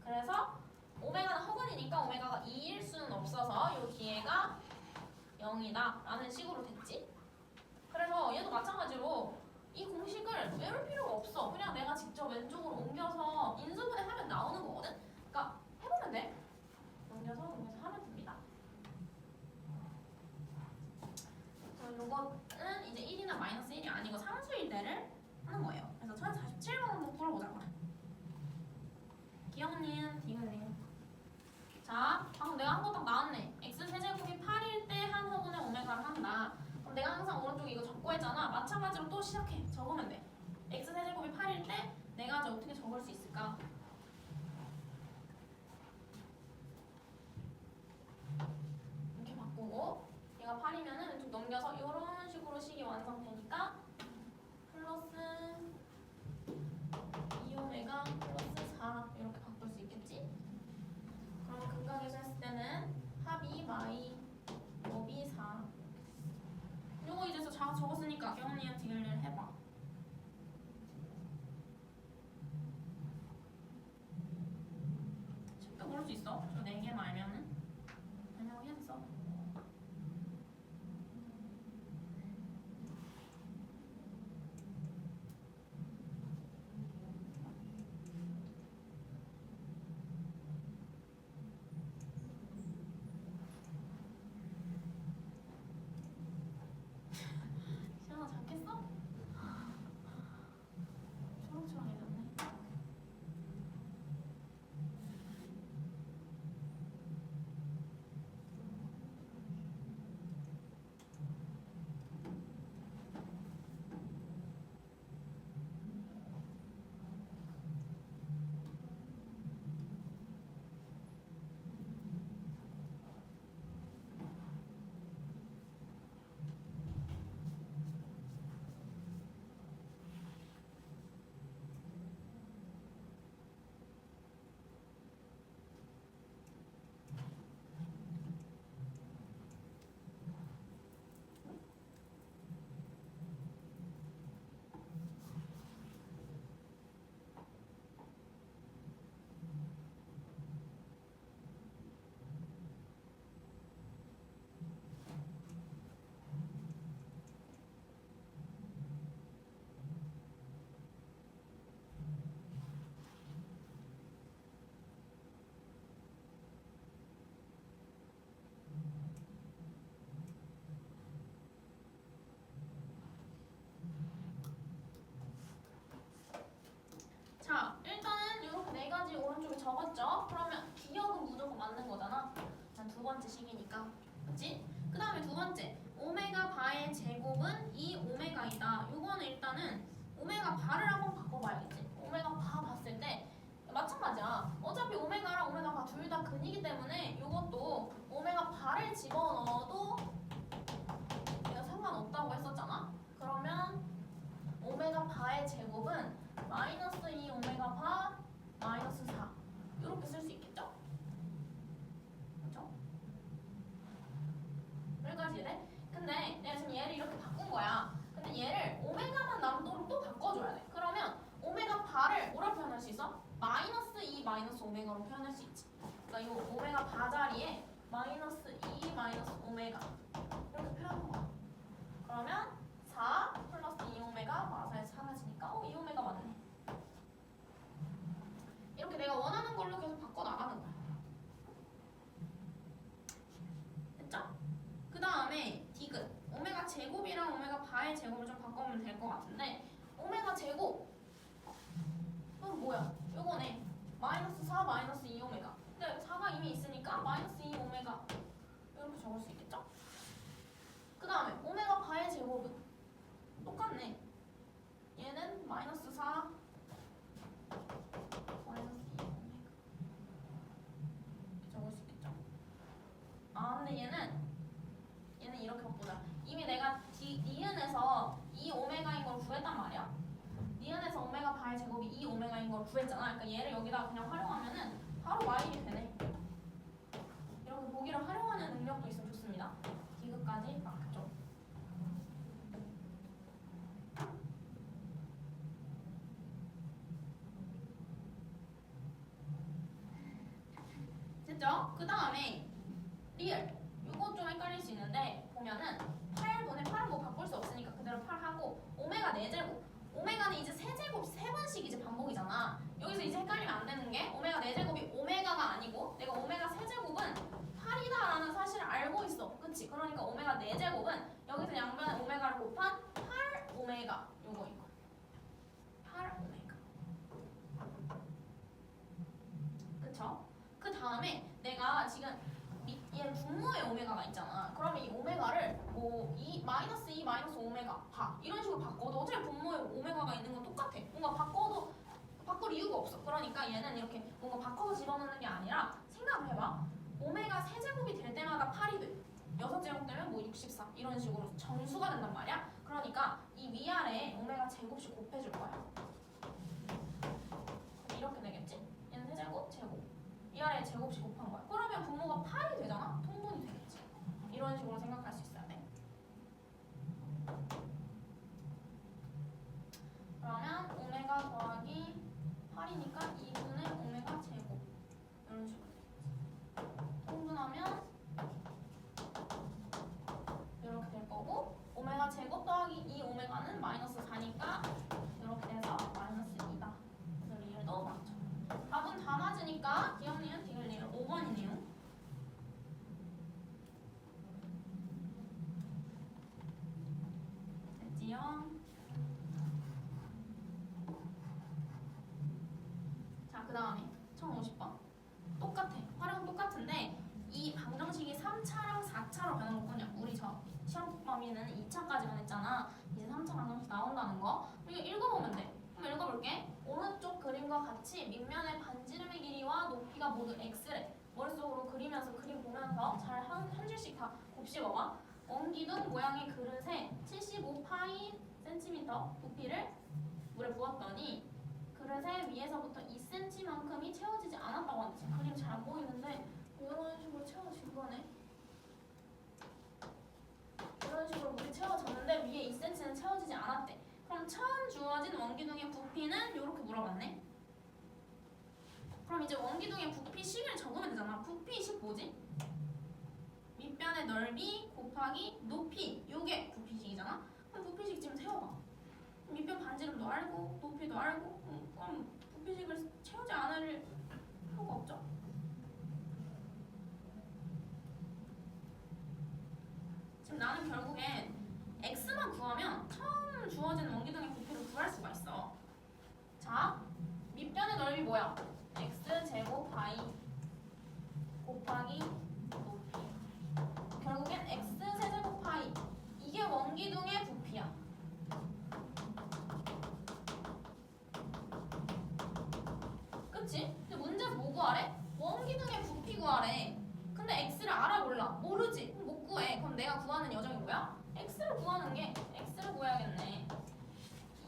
그래서 오메가는 허근이니까 오메가가 2일 수는 없어서 이 뒤에가 0이다 라는 식으로 됐지. 그래서 얘도 마찬가지로 이 공식을 외울 필요가 없어. 그냥 내가 직접 왼쪽으로 옮겨서 인수분해 하면 나오는 거거든. 그러니까 해보면 돼. 옮겨서 하면 됩니다. 이거는 이제 1이나 마이너스 1이 아니고 상수일 때를 하는 거예요. 그래서 1047번 한번 풀어보자고. 기억님, 디귿님. 자, 방금 내가 한 거 딱 나왔네. x 세제곱이 8일 때 한 허분의 오메가를 한다. 그럼 내가 항상 오른쪽에 이거 적고 했잖아. 마찬가지로 또 시작해. 적으면 돼. x 세제곱이 8일 때 내가 이제 어떻게 적을 수 있을까? 이렇게 바꾸고 얘가 8이면은 왼쪽 넘겨서 이런 식으로 식이 완성되니까 플러스 2오메가 플러스 4 이렇게 바꿀 수 있겠지? 그럼 극각에서 했을 때는 합이 마이 곱이 4 요거 이제 적었으니까 경훈이랑 디귿을 해봐. 쉽게 고를 수 있어. 저 4개만 알면은 아니라고 했어. 시원아 잡겠어? 초록초록해졌네. 자, 일단은 이렇게 4가지 오른쪽에 적었죠? 그러면 기억은 무조건 맞는 거잖아. 두 번째 식이니까. 그치? 그 다음에 두 번째. 오메가 바의 제곱은 2오메가이다. 요거는 일단은 오메가 바를 한번 바꿔봐야겠지. 오메가 바 봤을 때 마찬가지야. 어차피 오메가랑 오메가 바 둘 다 근이기 때문에 요것도 오메가 바를 집어넣어도 내가 상관없다고 했었잖아. 그러면 오메가 바의 제곱은 마이너스 2 오메가 바 마이너스 4 이렇게 쓸 수 있겠죠? 그렇죠? 여기까지 이래? 근데 내가 지금 얘를 이렇게 바꾼 거야. 근데 얘를 오메가만 남도록 또 바꿔줘야 돼. 그러면 오메가 바를 뭐라 표현할 수 있어? 마이너스 2 마이너스 오메가로 표현할 수 있지. 그러니까 이 오메가 바 자리에 마이너스 2 마이너스 오메가 이렇게 표현한 거야. 그러면 4 플러스 2오메가 마사에서 사라지니까 2오메가 맞네. 이렇게 내가 원하는 걸로 계속 바꿔 나가는 거야. 됐죠? 그 다음에 디귿. 오메가 제곱이랑 오메가 바의 제곱을 좀 바꿔보면 될 것 같은데 오메가 제곱 이건 뭐야? 요거네. 마이너스 4 마이너스 2오메가. 근데 4가 이미 있으니까 마이너스 2오메가 이렇게 적을 수 있겠죠? 그 다음에 오메가 바의 제곱은 똑같네. 얘는 마이너스 4 마이너스 2오메가 구했잖아. 그러니까 얘를 여기다 그냥 활용하면은 바로 y이 되네. 이렇게 보기를 활용하는 능력도 있으면 좋습니다. 디귿까지 맞죠? 됐죠? 그 다음에 리얼. 이거 좀 헷갈릴 수 있는데 보면은 8분의 8은 뭐 바꿀 수 없으니까 그대로 8 하고 오메가 4제곱. 오메가는 이제 세제곱 3번씩 이제 반복이잖아. 여기서 이제 헷갈리면 안 되는 게 오메가 4제곱이 오메가가 아니고 내가 오메가 세제곱은 8이다라는 사실을 알고 있어. 그치? 그러니까 오메가 4제곱은 여기서 양변 오메가를 곱한 8 오메가 요거 이거 8 오메가. 그쵸? 그 다음에 내가 지금 얘 분모의 오메가가 있잖아. 그러면 이 오메가를 뭐 마이너스 2 마이너스 오메가 바 이런 식으로 바꿔도 어차피 분모의 오메가가 있는 건 똑같아. 뭔가 바꿔도 바꿀 이유가 없어. 그러니까 얘는 이렇게 뭔가 바꿔서 집어넣는 게 아니라 생각을 해봐. 오메가 세제곱이 될 때마다 8이 돼. 6제곱 되면 뭐 64 이런 식으로 정수가 된단 말이야. 그러니까 이 위아래에 오메가 제곱씩 곱해줄 거야. 이렇게 되겠지? 얘는 세제곱 제곱 위아래에 제곱씩 곱한 거야. 그러면 분모가 8이 되잖아? 통분이 되겠지. 이런 식으로 생각할 수 있어야 돼. 그러면 오메가 더하기 8이니까 2분의 오메가 제곱 이런 식으로 되겠지. 통분하면 이렇게 될 거고 오메가 제곱 더하기 2 오메가는 마이너스 4니까 이렇게 돼서 마이너스 2다. 그래서 리을도 맞죠. 답은 다 맞으니까 기억 니은 디귿 리을 5번이네요. 됐지요? 자, 그 다음에 1050번 똑같아. 활용 똑같은데 이 방정식이 3차랑 4차로 변한 거거든요. 우리 저 시험 범위는 2차까지만 했잖아. 이제 3차 방정식 나온다는 거. 이거 읽어보면 돼. 한번 읽어볼게. 오른쪽 그림과 같이 밑면의 반지름의 길이와 높이가 모두 x래. 머릿속으로 그리면서 그림 보면서 잘 한 줄씩 다 곱씹어봐. 원기둥 모양의 그릇에 75파이 cm 부피를 물에 부었더니 그릇에 위에서부터 2cm만큼이 채워지지 않았다고 하는데 그림 잘 안 보이는데 이런 식으로 채워진 거네. 이런 식으로 물이 채워졌는데 위에 2cm는 채워지지 않았대. 그럼 처음 주어진 원기둥의 부피는 이렇게 물어봤네. 그럼 이제 원기둥의 부피식을 적으면 되잖아. 부피식 뭐지? 밑변의 넓이 곱하기 높이. 요게 부피식이잖아. 그럼 부피식 지금 세워봐. 밑변 반지름도 알고 높이도 알고 그럼 부피식을 채우지 않을 필요가 없죠. 지금 나는 결국엔 x만 구하면 처음 주어진 원기둥의 부피를 구할 수가 있어. 자, 밑변의 넓이 뭐야? x제곱 y 곱하기 높이. 결국엔 x세제곱 y 이게 원기둥의 부피야. 그치? 근데 문제에서 뭐 구하래? 원기둥의 부피 구하래. 근데 x를 알아 몰라? 모르지? 그럼 못 구해. 그럼 내가 구하는 여정이 뭐야? x를 구하는 게 x를 구해야겠네.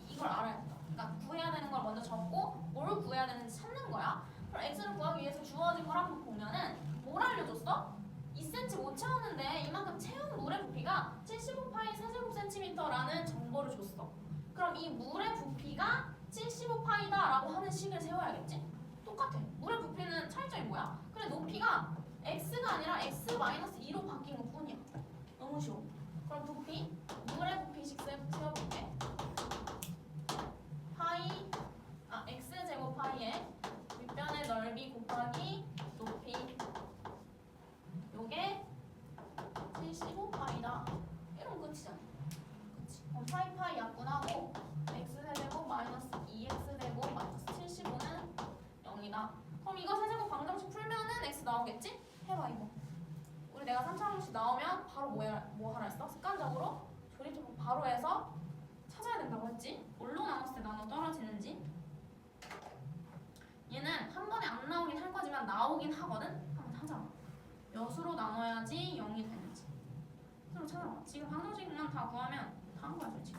이걸 알아야 된다. 그러니까 구해야 되는 걸 먼저 적고 뭘 구해야 되는지 찾는 거야. 그럼 x를 구하기 위해서 주어진 걸 한번 보면은 뭘 알려줬어? 2cm 못 채웠는데 이만큼 채운 물의 부피가 75파이 세제곱센티미터라는 정보를 줬어. 그럼 이 물의 부피가 75파이다 라고 하는 식을 세워야겠지? 똑같아. 물의 부피는 차이점이 뭐야? 그래 높이가 x가 아니라 x-2로 바뀐 것 뿐이야. 너무 쉬워. 그럼 부피, 물의 부피식 세워볼게. x제곱 파이에 밑변의 넓이 곱하기 높이 요게 75파이다. 이러면 끝이잖아. 그치? 그럼 파이 약분하고 x세제곱 마이너스 2x제곱 마이너스 75는 0이다. 그럼 이거 세제곱 방정식 풀면은 x 나오겠지? 해봐 이거. 우리 내가 3차 방정식 나오면 바로 뭐 하라 했어? 습관적으로 조립적으로 바로 해서 찾아야 된다고 했지? 뭘로 나눴을 때 나눠 떨어지는지. 얘는 한 번에 안 나오긴 할 거지만 나오긴 하거든? 한번 찾아봐. 몇으로 나눠야지 0이 되는지. 서로 찾아봐. 지금 방정식만 다 구하면 다 한 거야 솔직히.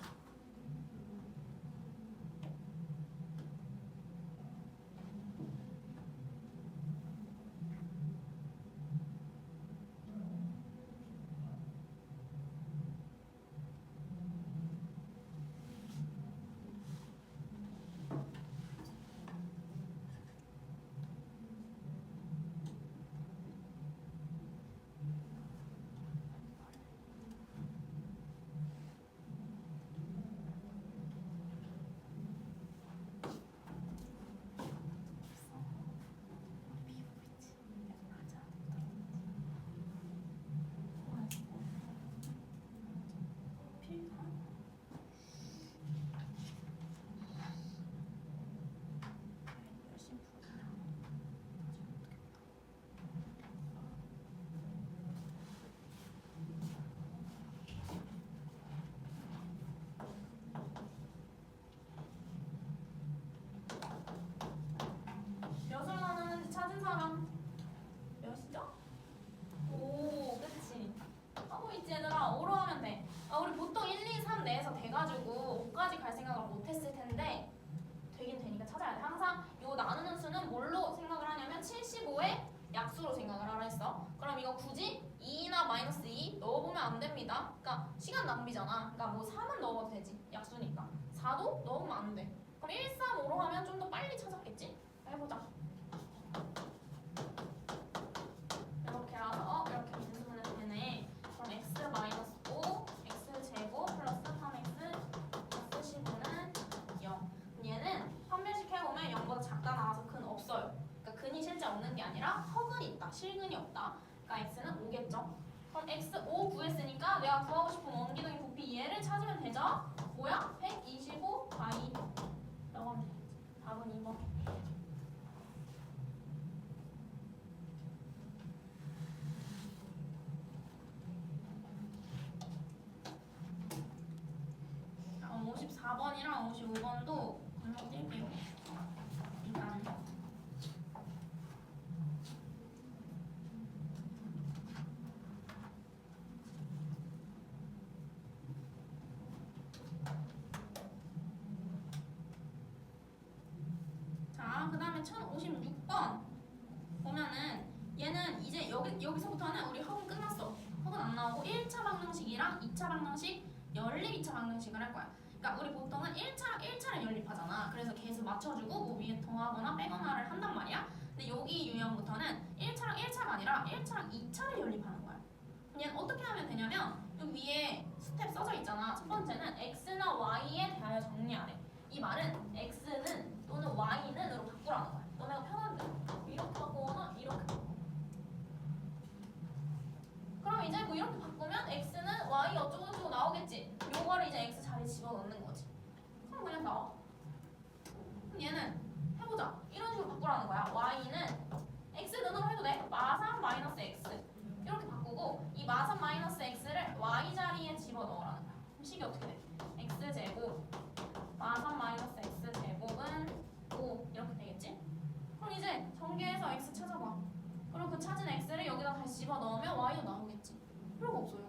나도 넣으면 안 돼. 그럼 1, 3, 5로 하면 좀 더 빨리 찾았겠지? 해보자. 이렇게 해서 이렇게 인수분해 되네. 그럼 x 마이너스 5, x 제곱 플러스 3x 플러스 15는 0. 얘는 판별식 해보면 0보다 작다 나와서 근 없어요. 그러니까 근이 실제 없는 게 아니라 허근이 있다. 실근이 없다. 그러니까 x는 5겠죠. 그럼 x 5 구했으니까 내가 구하고 싶은 원기둥의 부피 얘를 찾으면 되죠? 뭐야? 125 y 라고 하면 되겠지. 답은 2번. 자, 54번이랑 55번도 건너뛸게요. 일단 그 다음에 1056번 보면은 얘는 이제 여기서부터는 우리 허근 끝났어. 허근 안 나오고 1차 방정식이랑 2차 방정식, 연립 2차 방정식을 할 거야. 그러니까 우리 보통은 1차를 연립하잖아. 그래서 계속 맞춰주고 뭐 위에 더하거나 빼거나를 한단 말이야. 근데 여기 유형부터는 1차랑 1차가 아니라 1차랑 2차를 연립하는 거야. 얘는 어떻게 하면 되냐면 여기 위에 스텝 써져 있잖아. 첫 번째는 x나 y에 대하여 정리하래. 이 말은 x는 또는 y는으로 바꾸라는 거야. 너네가 편한 대로 이렇게 바꾸거나 이렇게 바꿔. 그럼 이제 뭐 이렇게 바꾸면 x는 y 어쩌고저쩌고 나오겠지. 요거를 이제 x 자리에 집어넣는 거지. 그럼 그냥 나와. 그럼 얘는 해보자. 이런 식으로 바꾸라는 거야. y는 x 는으로 해도 돼. 마삼 마이너스 x 이렇게 바꾸고 이 마삼 마이너스 x를 y 자리에 집어넣으라는 거야. 그럼 식이 어떻게 돼? x 제곱 마삼 마이너스 x 제곱은 5 이렇게 되겠지? 그럼 이제 전개해서 x 찾아봐. 그리고 그 찾은 x를 여기다 다시 집어넣으면 y가 나오겠지. 필요가 없어요.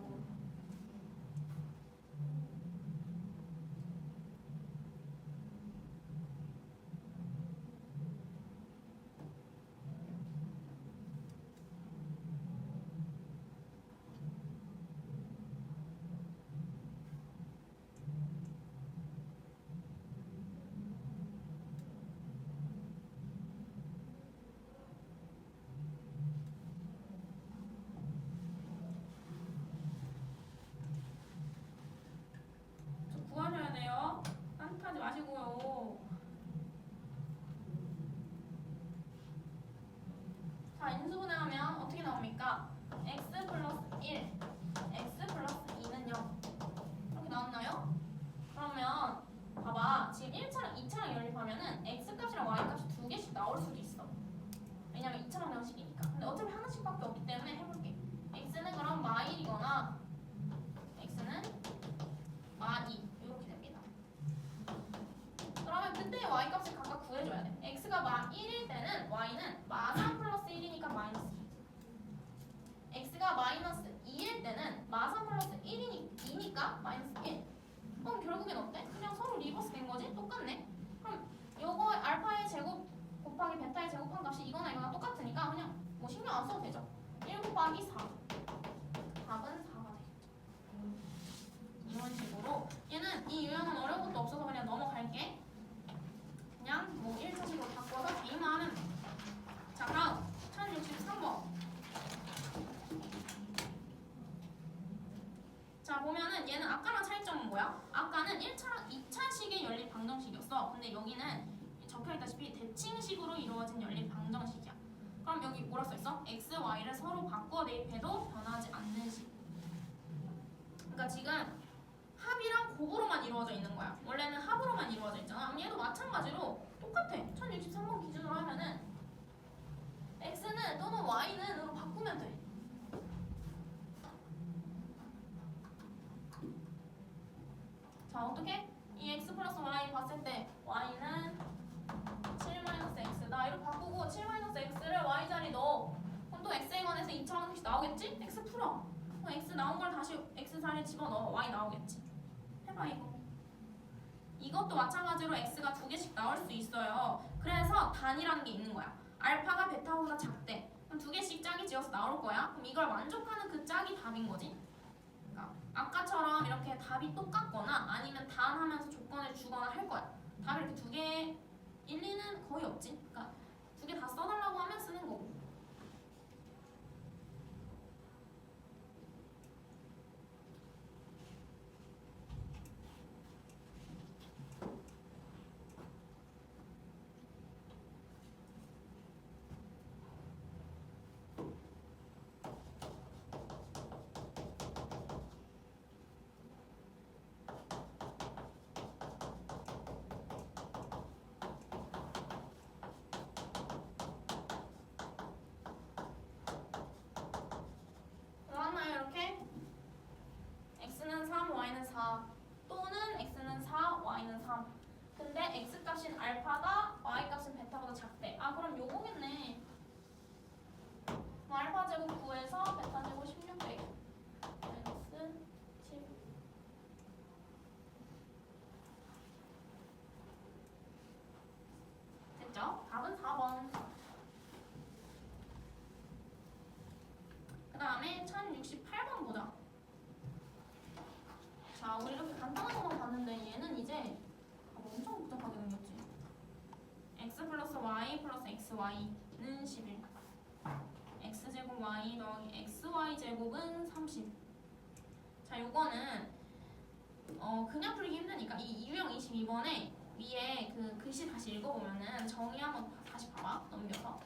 구하셔야 돼요. 딴짓하지 마시고요. 자, 인수분해하면 어떻게 나옵니까? x 플러스 1, x 플러스 2는 0 이렇게 나왔나요? 그러면 봐봐. 지금 1차랑 2차랑 연립하면은 x 값이랑 y 값이 두 개씩 나올 수도 있어. 왜냐면 2차 방정식이니까. 근데 어차피 하나씩밖에 없기 때문에 해볼게. x는 그럼 마1이거나 x는 마2 이렇게 됩니다. 그러면 그때 y 값을 각각 구해줘야 돼. x가 마1일 때는 y는 마3 플러스 1이니까 마이너스 2. x가 마이너스 2일 때는 마3 플러스 2니까 마이너스 1. 그럼 결국엔 어때? 그냥 서로 리버스 된 거지? 똑같네. 그럼 요거 알파의 제곱 곱하기 베타의 제곱한 값이 이거나 이거나 똑같으니까 그냥 뭐 신경 안 써도 되죠. 1 곱하기 4. 답은 4가 되겠죠. 이런 식으로 얘는 이 유형은 어려운 것도 없어서 그냥 넘어갈게. 그냥 뭐 1차식으로 바꿔서 개인만 하면 돼. 자, 다음 1063번. 자, 보면은 얘는 아까랑 차이점은 뭐야? 아까는 1차랑 2차식의 연립 방정식이었어. 근데 여기는 적혀있다시피 대칭식으로 이루어진 연립 방정식이야. 그럼 여기 뭐라 써있어? x, y를 서로 바꿔 대입해도 변하지 않는 식. 그러니까 지금 합이랑 곱으로만 이루어져 있는 거야. 원래는 합으로만 이루어져 있잖아. 그럼 얘도 마찬가지로 똑같아. 1063번 기준으로 하면은 x는 또는 y는으로 바꾸면 돼. 자, 어떻게? 이 x 플러스 y 봤을 때 y는 7-x다 이렇게 바꾸고 7-x를 y 자리 넣어. 그럼 또 x에 관해서 2차 방정식 나오겠지? x 풀어. 그럼 x 나온 걸 다시 x 자리에 집어넣어. y 나오겠지. 해봐 이거. 이것도 마찬가지로 x가 두 개씩 나올 수 있어요. 그래서 단이라는 게 있는 거야. 알파가 베타보다 작대. 그럼 두 개씩 짝이 지어서 나올 거야. 그럼 이걸 만족하는 그 짝이 답인 거지. 그러니까 아까처럼 이렇게 답이 똑같거나 아니면 단 하면서 조건을 주거나 할 거야. 답이 이렇게 두 개, 일리는 거의 없지. 그러니까 두 개 다 써달라고 하면 쓰는 거고. 나왔나요 이렇게? x는 3, y는 4 또는 x는 4, y는 3 근데 x 값인 알파가 y 값인 베타보다 작대. 아 그럼 요거겠네. 알파 제곱 9에서 베타 제곱 16 빼기 마이너스 7. 됐죠? 답은 4번. 그 다음에 1068번 보자. 자, 우리 이렇게 간단한 것만 봤는데 얘는 이제 엄청 복잡하게 생겼지. x 플러스 y 플러스 xy는 11. x제곱 y 더하기 xy 제곱은 30. 자, 요거는 그냥 풀기 힘드니까 이 유형 22번에 위에 그 글씨 다시 읽어보면은 정의 한번 다시 봐봐. 넘겨서.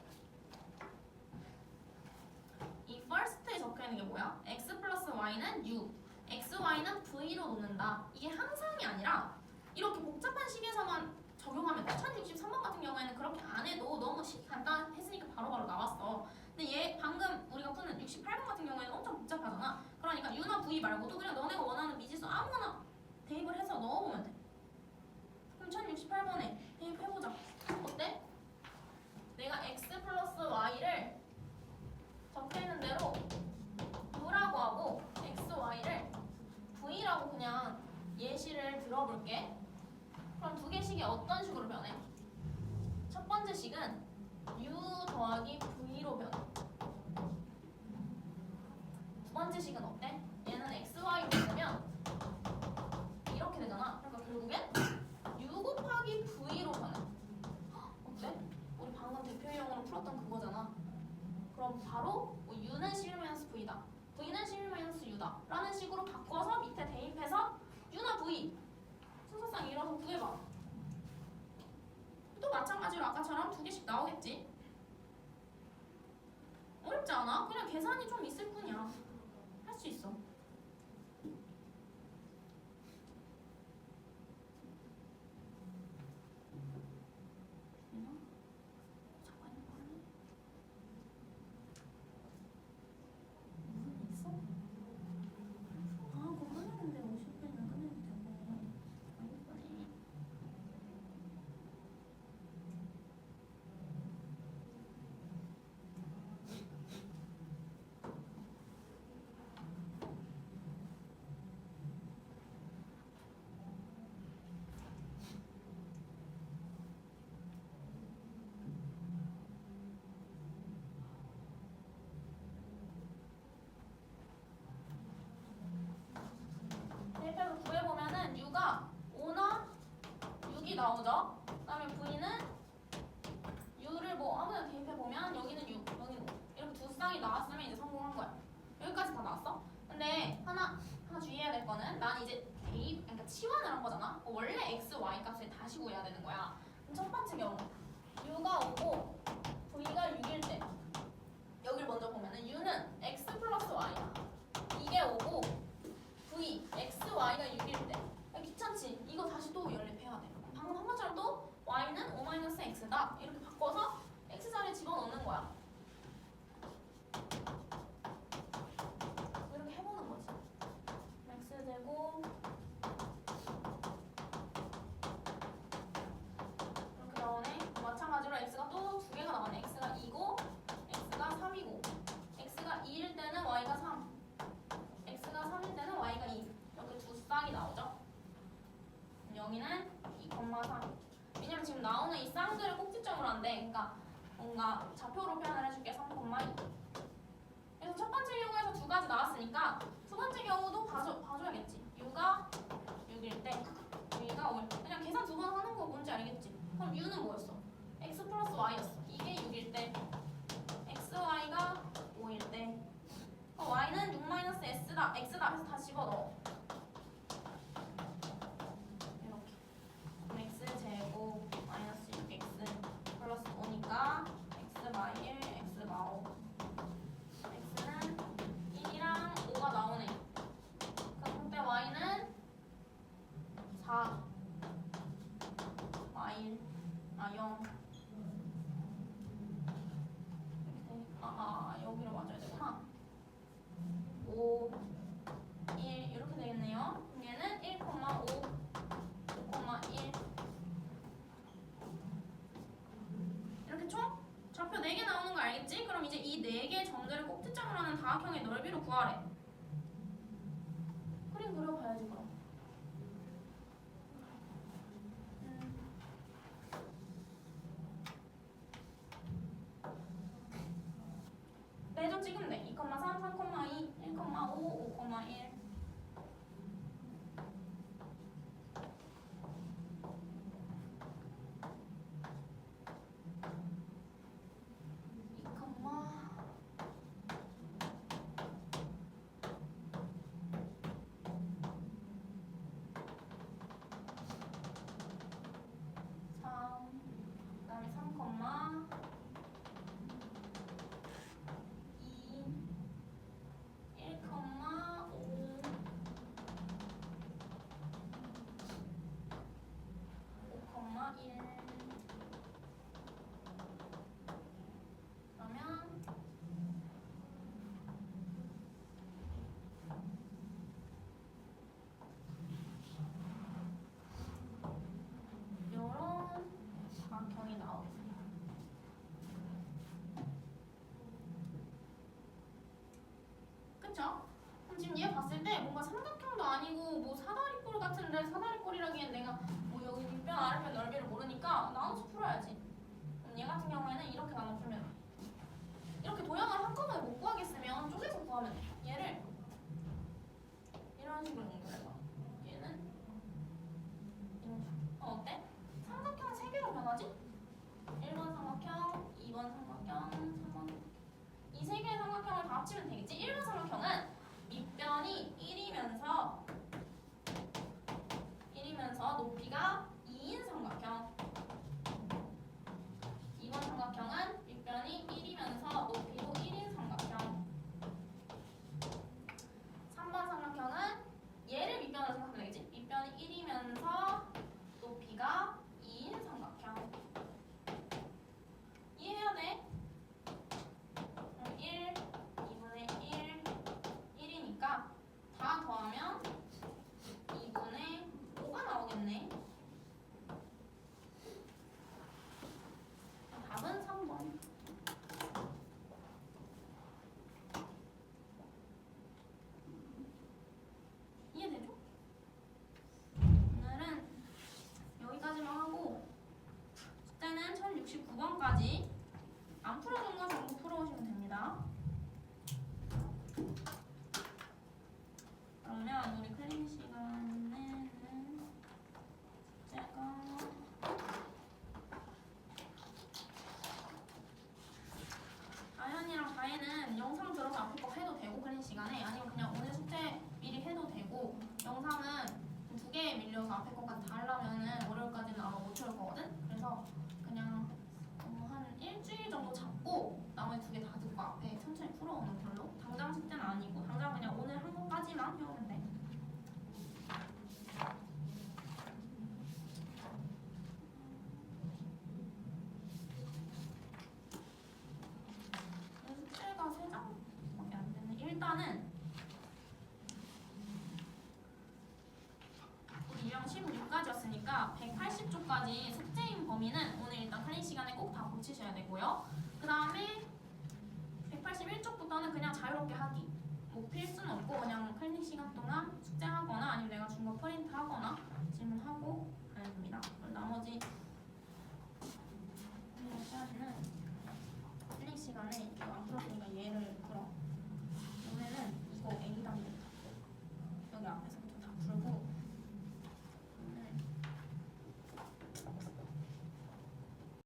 이 first에 적혀있는 게 뭐야? x 플러스 y는 u, xy는 v로 놓는다. 이게 항상이 아니라 이렇게 복잡한 식에서만 적용하면 돼. 1063번 같은 경우에는 그렇게 안 해도 너무 간단했으니까 바로바로 나왔어. 근데 얘 방금 우리가 푸는 68번 같은 경우에는 엄청 복잡하잖아. 그러니까 u나 v 말고도 그냥 너네가 원하는 미지수 아무거나 대입을 해서 넣어보면 돼. 그럼 1068번에 대입해보자. 어때? 내가 x 플러스 y를 적혀있는 대로 u라고 하고 xy를 v라고 그냥 예시를 들어볼게. 그럼 두 개씩이 어떤 식으로 변해? 첫 번째 식은 u 더하기 v로 변해. 두 번째 식은 어때? 얘는 xy로 되면 이렇게 되잖아. 그러니까 결국엔 u 곱하기 v로 변해. 어때? 우리 방금 대표형으로 풀었던 그거잖아. 그럼 바로 u는 11-v다. v는 11-u다. 라는 식으로 바꿔서 밑에 대입해서 u나 v 순서상 이뤄서 구해봐. 또 마찬가지로 아까처럼 두 개씩 나오겠지? 어렵지 않아? 그냥 계산이 좀 있을 뿐이야. 할 수 있어. 대입해서 구해보면은 u가 5나 6이 나오죠? 그 다음에 v는 u를 뭐 아무데나 대입해보면 여기는 6, 여기는 5 이렇게 두 쌍이 나왔으면 이제 성공한 거야. 여기까지 다 나왔어? 근데 하나 주의해야 될 거는 난 이제 대입, 그러니까 치환을 한 거잖아? 원래 x, y 값을 다시 구해야 되는 거야. 그럼 첫 번째 경우 u가 5고 v가 6일 때 여기를 먼저 보면은 u는 x 플러스 y야. 이게 5고 v, x, y가 6일 때 귀찮지? 이거 다시 또 연립해야 돼. 방금 한 번처럼 또 y는 5-x다 이렇게 바꿔서 x 자리에 집어넣는 거야. 이렇게 해보는 거지. x제곱 이렇게 나오네. 마찬가지로 x가 또 두 개가 나오네. x가 2고 x가 3이고 x가 2일 때는 y가 3, x가 3일 때는 y가 2 이렇게 두 쌍이 나오죠. 여기는 2,3. 왜냐면 지금 나오는 이 쌍들을 꼭지점으로 한대. 그러니까 뭔가 좌표로 표현을 해줄게. 3,2. 그래서 첫 번째 경우에서 두 가지 나왔으니까 두 번째 경우도 봐줘야겠지. u가 6일 때, v가 5일 때. 그냥 계산 뭔지 알겠지? 그럼 u는 뭐였어? x 플러스 y였어. 이게 6일 때 xy가 5일 때 y는 6 마이너스 s다 x다 해서 다 집어넣어. 이렇게 그럼 x제곱 마이너스 6x 플러스 5니까 x가 1, x가 5 x는 1이랑 5가 나오네. 그럼 그때 y는 4 y 0 여기로 맞아야 되구나. 5 1 이렇게 되겠네요. 그럼 얘는 1, 5, 5,1 이렇게 총 좌표 4개 나오는 거 알겠지? 그럼 이제 이 4개의 점들을 꼭지점으로 하는 다각형의 넓이로 구하래. 그림 그려봐야지 그럼. 매점 찍으면 돼. 2,3, 3,2, 1,5, 5,1 그쵸? 그럼 지금 얘 봤을 때 뭔가 삼각형도 아니고 뭐 사다리꼴 같은데 사다리꼴이라기엔 내가 뭐 여기 윗변 아랫변 넓이를 모르니까 나눠서 풀어야지. 그럼 얘 같은 경우에는 이렇게 나눠 풀면 돼. 이렇게 도형을 한꺼번에 못 구하겠으면 쪼개서 구하면 돼. 얘를 이런 식으로 연결해봐. 얘는 이런 식으로. 어때? 삼각형 3개로 변하지? 1번 삼각형, 2번 삼각형, 3번 이 3개의 삼각형을 다 합치면 되겠지? 1번 삼각형은 밑변이 1이면서 높이가 2인 삼각형. 2번 삼각형은 밑변이 1이면서 높이도 1인 삼각형. 3번 삼각형은 얘를 밑변으로 생각하면 되겠지? 밑변이 1이면서 높이가 2인 삼각형. 이해해야 돼. 1, 2분의 1, 1이니까 다 더하면 2분의 5가 나오겠네. 답은 3번. 이해되죠? 오늘은 여기까지만 하고 숙제는 1069번까지 안 풀어준 거 전부 풀어오시면 됩니다. 그러면 우리 클린 시간에는 숙제가 아현이랑 다혜는 영상 들어서 앞에 거 해도 되고 클린 시간에 아니면 그냥 오늘 숙제 미리 해도 되고 영상은 2개에 밀려서 앞에 거까지 다 하려면은 월요일까지는 아마 못 채울 거거든? 그래서 그냥 한 일주일 정도 잡고 나머지 2개 다 듣고 앞에 천천히 풀어오는 걸로. 당장 숙제는 아니고 당장 그냥 오늘 한 거까지만 해오면 돼. 숙제가 3장밖에 안 되네. 일단은 우리 유형 16까지였으니까 180쪽까지 숙제인 범위는 오늘 일단 클린 시간에 꼭 다 고치셔야 되고요. 그 다음에 181쪽부터는 그냥 자유롭게 하기. 뭐 필수는 없고 그냥 클린 시간 동안 숙제하거나 아니면 내가 준 거 프린트 하거나 질문하고 가야 됩니다. 그다음